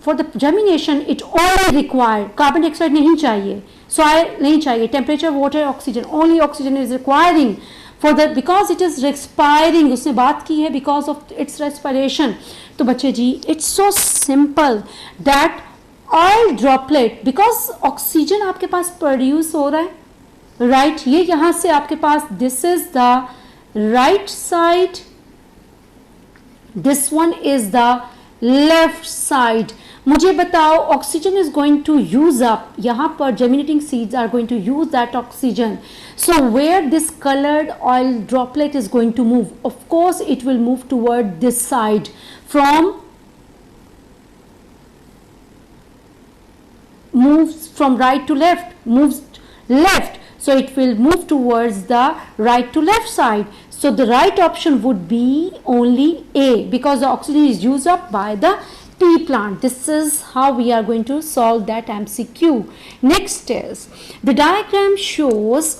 For the germination it only required, carbon dioxide नहीं चाहिए, सॉइल नहीं चाहिए, temperature, water, oxygen, only oxygen is requiring for the, because it is respiring, उसने बात की है because of its respiration. तो बच्चे जी it's so simple that oil droplet, because oxygen आपके पास प्रोड्यूस हो रहा है, राइट ये यहां से आपके पास, this is the right side, this one is the left side. मुझे बताओ oxygen is going to use up, यहां पर germinating seeds are going to use that oxygen, so where this colored oil droplet is going to move, of course it will move toward this side, moves from right to left, moves left, so it will move towards the right to left side. So the right option would be only A, because the oxygen is used up by the tea plant. This is how we are going to solve that MCQ. Next is the diagram shows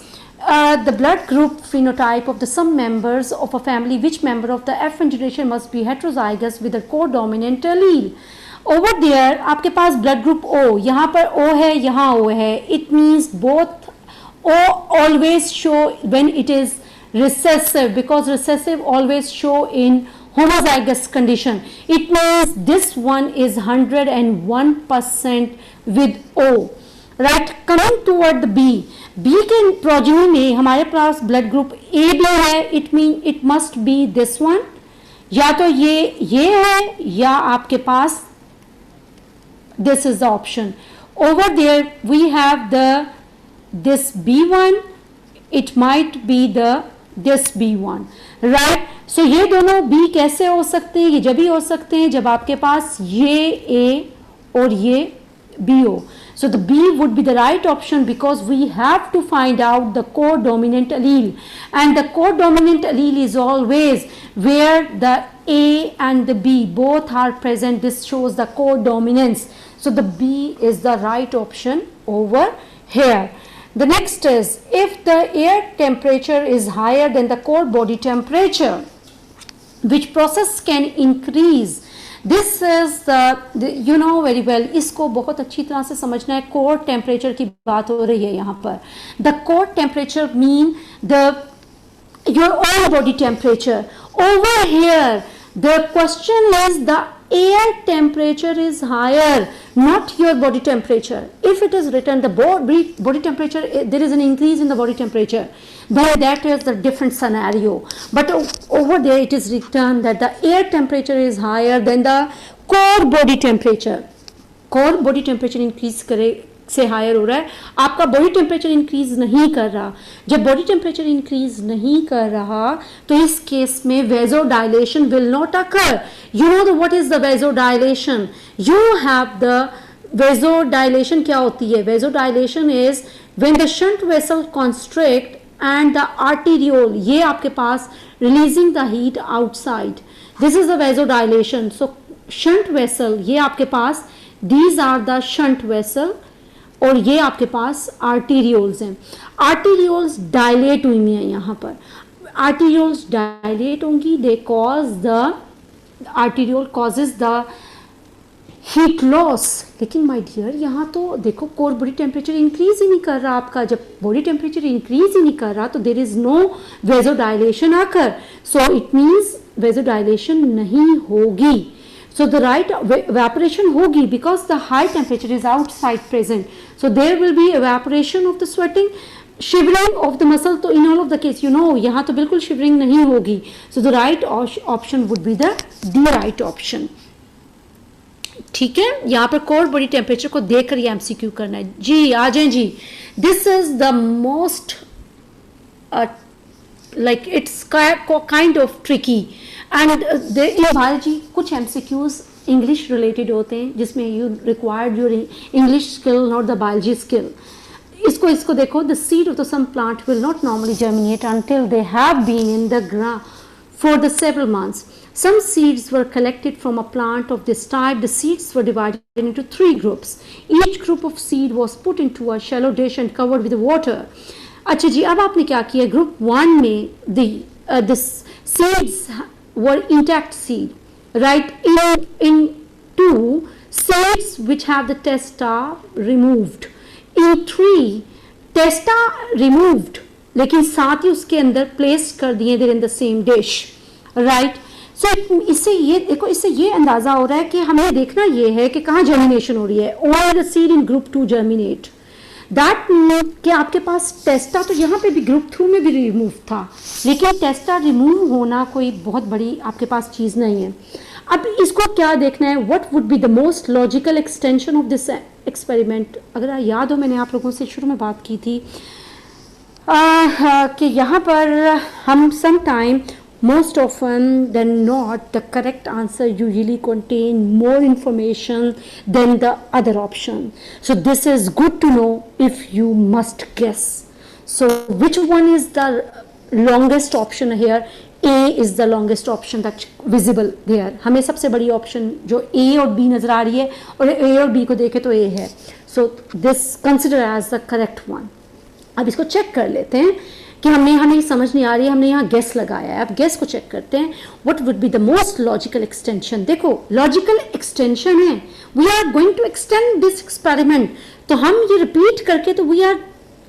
the blood group phenotype of the some members of a family. Which member of the F1 generation must be heterozygous with a codominant allele? Over there आपके पास blood group O, यहाँ पर O है, यहाँ O है. It means both O always show when it is recessive, because recessive always show in homozygous condition. It means this one is 101% with O. Right, coming toward the B. B के progeny में हमारे पास blood group AB है. It means it must be this one. या तो ये है या आपके पास this is the option. Over there we have this B1. It might be this B1. Right. So ये दोनों B कैसे हो सकते हैं? ये जब भी हो सकते हैं जब आपके पास ये A और ये B हो. So the B would be the right option, because we have to find out the codominant allele, and the codominant allele is always where the A and the B both are present. This shows the codominance. So the B is the right option over here. The next is, if the air temperature is higher than the core body temperature, which process can increase? This is the you know very well, इसको बहुत अच्छी तरह से समझना है. Core temperature की बात हो रही है यहाँ पर. The core temperature mean your own body temperature. Over here the question is the air temperature is higher, not your body temperature. If it is written the body temperature, there is an increase in the body temperature, then that is the different scenario. But over there it is written that the air temperature is higher than the core body temperature. Core body temperature increase करे से higher हो रहा है, आपका body temperature increase नहीं कर रहा. जब बॉडी टेम्परेचर इंक्रीज नहीं कर रहा तो इस केस में vasodilation will not occur. You know what is the vasodilation? You have the vasodilation. क्या होती है vasodilation? Is when the shunt vessel constrict and the arteriole, ये आपके पास releasing the heat outside. This is the vasodilation. So shunt vessel, ये आपके पास these are the shunt vessel, और ये आपके पास आर्टेरियोल्स हैं. आर्टेरियोल्स डायलेट हुई हैं यहाँ पर. आर्टेरियोल्स डायलेट होंगी, they cause the arteriole causes the heat loss. लेकिन माय डियर यहाँ तो देखो कोर बॉडी टेम्परेचर इंक्रीज ही नहीं कर रहा आपका. जब बॉडी टेम्परेचर इंक्रीज ही नहीं कर रहा तो देर इज नो वेजोडाइलेशन आकर. सो इट मीन्स वेजोडाइलेशन नहीं होगी. So the right evaporation होगी because the high temperature is outside present. So there will be evaporation of the sweating, shivering of the muscle. तो in all of the case you know यहाँ तो बिल्कुल shivering नहीं होगी. So the right option would be the D right option. ठीक है, यहाँ पर कोर बॉडी टेम्परेचर को देखकर ये MCQ करना है. जी आ जाएं जी. This is the most like it's kind of tricky. And in biology कुछ MCQs इंग्लिश रिलेटेड होते हैं, जिसमें you required your English skill not the biology skill. इसको देखो, the seed of the some plant will not normally germinate until they have been in the ground for the several months. Some seeds were collected from a plant of this type. The seeds were divided into 3 groups. Each group of seed was put into a shallow dish and covered with water. अच्छा जी, अब आपने क्या किया, group 1 में the seeds were intact seed, right? In 2, seeds which have the testa removed. In 3, testa removed, लेकिन साथ ही उसके अंदर प्लेस कर दिए there in the same dish, right. So इससे ये देखो, इससे ये अंदाजा हो रहा है कि हमें देखना ये है कि कहाँ जर्मिनेशन हो रही है. All the seed in group 2 germinate. That mean कि आपके पास टेस्टा तो यहाँ पे भी ग्रुप 2 में भी रिमूव था, लेकिन टेस्टा रिमूव होना कोई बहुत बड़ी आपके पास चीज़ नहीं है. अब इसको क्या देखना है, what would be the most logical extension of this experiment. अगर याद हो, मैंने आप लोगों से शुरू में बात की थी कि यहाँ पर हम some time most often than not the correct answer usually contain more information than the other option. So this is good to know if you must guess. So which one is the longest option here? A is the longest option that's visible there. हमें सबसे बड़ी option जो A और B नजर आ रही है, और A और B को देखें तो A है. So this consider as the correct one. अब इसको चेक कर लेते हैं कि हमें समझ नहीं आ रही है, हमने यहाँ गेस लगाया है. अब गेस को चेक करते हैं. What would be the most logical extension. देखो, लॉजिकल एक्सटेंशन है, we are going to extend this experiment. तो हम ये रिपीट करके, तो we are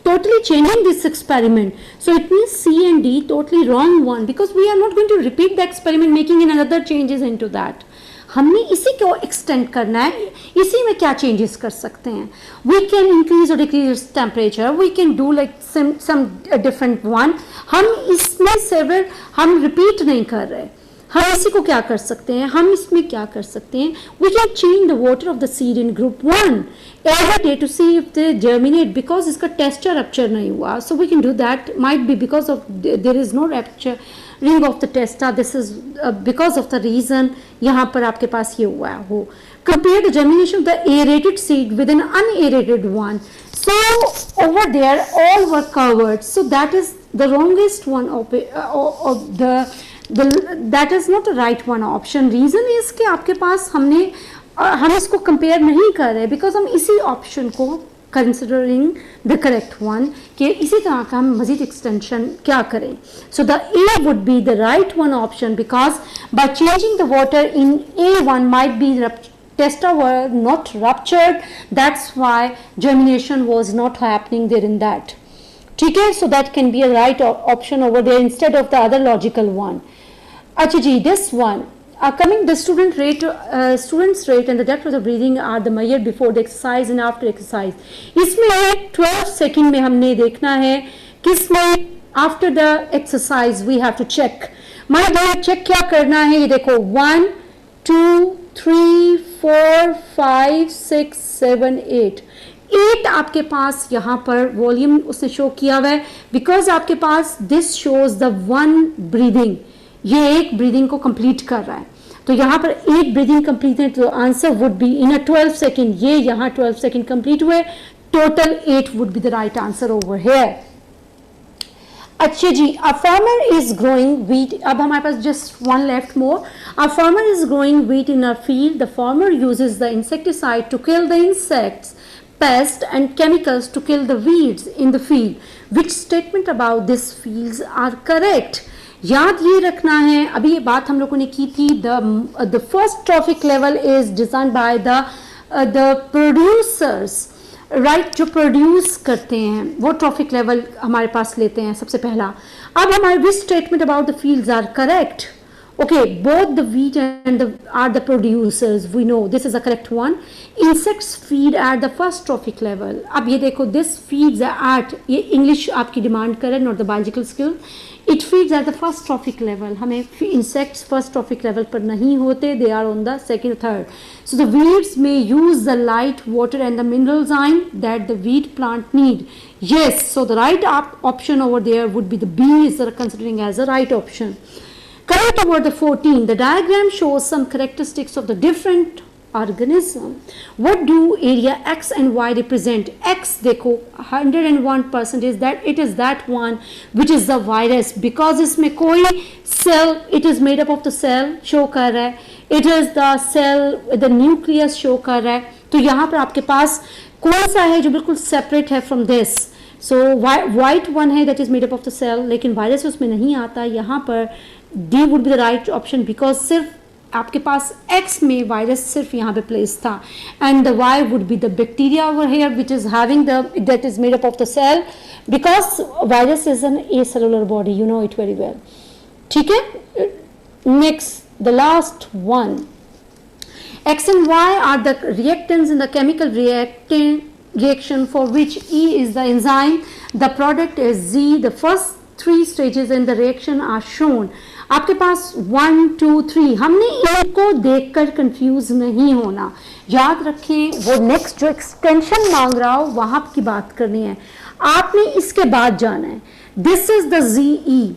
totally changing this experiment. So it means C and D totally wrong one, because we are not going to repeat the experiment making another changes into that. हमने इसी को extend करना है. इसी में क्या चेंजेस कर सकते हैं. वी कैन इंक्रीज और decrease temperature, we can do like some different one. हम इसमें सेवरल हम रिपीट नहीं कर रहे. हम इसी को क्या कर सकते हैं, हम इसमें क्या कर सकते हैं, we can change the water of the seed in group 1 every day to see if they germinate, because इसका टेस्टर रप्चर नहीं हुआ. So we can do that. Might be because of there is no rupture ring of the testa. This is because of the reason यहाँ पर आपके पास ये हुआ हो. Compare the germination of the aerated seed with an unaerated one. So over there all were covered. So that is the wrongest one of that is not the right one option. Reason is कि आपके पास हम इसको compare नहीं कर रहे, because हम इसी option को कंसिडरिंग द करेक्ट वन कि इसी तरह का हम मजीद एक्सटेंशन क्या करें. So the A would be the right one option, because by changing the water in A1 might be testa were not ruptured, that's why germination was not happening there in that. ठीक है, so that can be a right option over there instead of the other logical one. अच्छा जी, this one coming the students rate and the depth of the breathing are the measured before the exercise and after exercise. इसमें 12 second में हमने देखना है किसमें after the exercise we have to check. My dear, check क्या करना है, ये देखो 1 2 3 4 5 6 7 8 आपके पास यहाँ पर वॉल्यूम उसने शो किया हुआ है, बिकॉज आपके पास this shows the one breathing. ये एक ब्रीदिंग को कंप्लीट कर रहा है. तो यहाँ पर एक ब्रीदिंग कंप्लीट है, तो answer would be in a 12 second. ये यहाँ 12 सेकेंड कंप्लीट हुए, total 8 would be the right answer over here. अच्छा जी, a farmer is growing wheat. अब हमारे पास just one left more. A farmer is growing wheat in a field. The farmer uses the insecticide to kill the insects, pests and chemicals to kill the weeds in the field. Which statement about this fields are correct? याद ये रखना है, अभी ये बात हम लोगों ने की थी. the first trophic level is designed by the producers, right? जो प्रोड्यूस करते हैं वो ट्रॉफिक लेवल हमारे पास लेते हैं सबसे पहला. अब हमारे which statement about the fields are correct? Okay, both the wheat and are the producers. We know this is a correct one. Insects feed at the first trophic level. अब ये देखो, this feeds at, ये English आपकी demand करे, not the biological skill. It feeds at the first trophic level. हमें insects first trophic level पर नहीं होते, they are on the second, third. So the weeds may use the light, water and the minerals ion that the wheat plant need. Yes, so the right option over there would be the B is considering as the right option. Coming toward the 14, the diagram shows some characteristics of the different organism. What do area X and Y represent? X देखो 101% is that it is that one which is the virus, because इसमें कोई cell, it is made up of the cell show कर रहा है, it is the cell, the nucleus show कर रहा है. तो यहाँ पर आपके पास कौन सा है जो बिल्कुल separate है from this? So white one है that is made up of the cell, लेकिन वायरस उसमें नहीं आता. यहाँ पर D would be the right option because सिर्फ आपके पास X में वायरस सिर्फ यहाँ पे प्लेस था, and the Y would be the bacteria over here which is having the, that is made up of the cell, because virus is an acellular body, you know it very well. ठीक है. Next, the last one. X and Y are the reactants in the chemical reaction for which E is the enzyme. The product is Z. The first three stages in the reaction are shown. आपके पास 1 2 3, हमने इनको देखकर confuse नहीं होना. याद रखें वो next जो एक्सटेंशन मांग रहा हो वहाँ की बात करनी है, आपने इसके बाद जाना है. This is the ZE.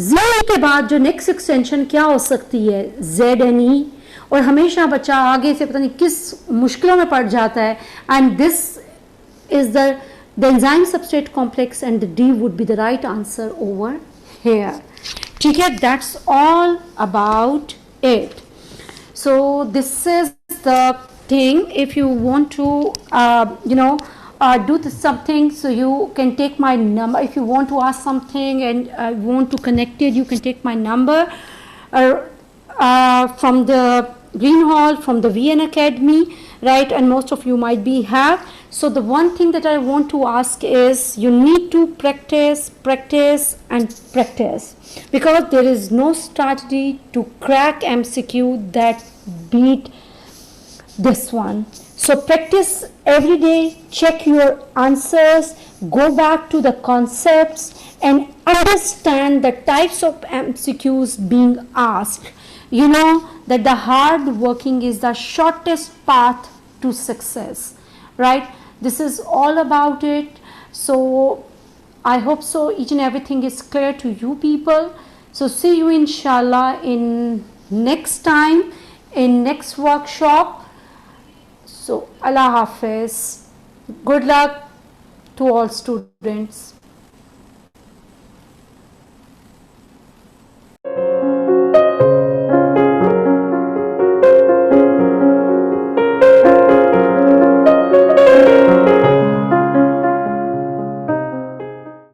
ZE के बाद जो नेक्स्ट एक्सटेंशन क्या हो सकती है? ZNE. और हमेशा बच्चा आगे से पता नहीं किस मुश्किलों में पड़ जाता है. And this is the enzyme substrate complex, and the D would be the right answer over here. ठीक है, that's all about it. So this is the thing. If you want to do something, so you can take my number. If you want to ask something and want to connect it, you can take my number from the Green Hall, from the VN Academy, right? And most of you might be have. So the one thing that I want to ask is you need to practice, practice and practice, because there is no strategy to crack MCQ that beat this one. So practice every day, check your answers, go back to the concepts and understand the types of MCQs being asked. You know that the hard working is the shortest path to success, right? This is all about it. So I hope so each and everything is clear to you people. So see you inshallah in next time, in next workshop. So Allah Hafiz. Good luck to all students.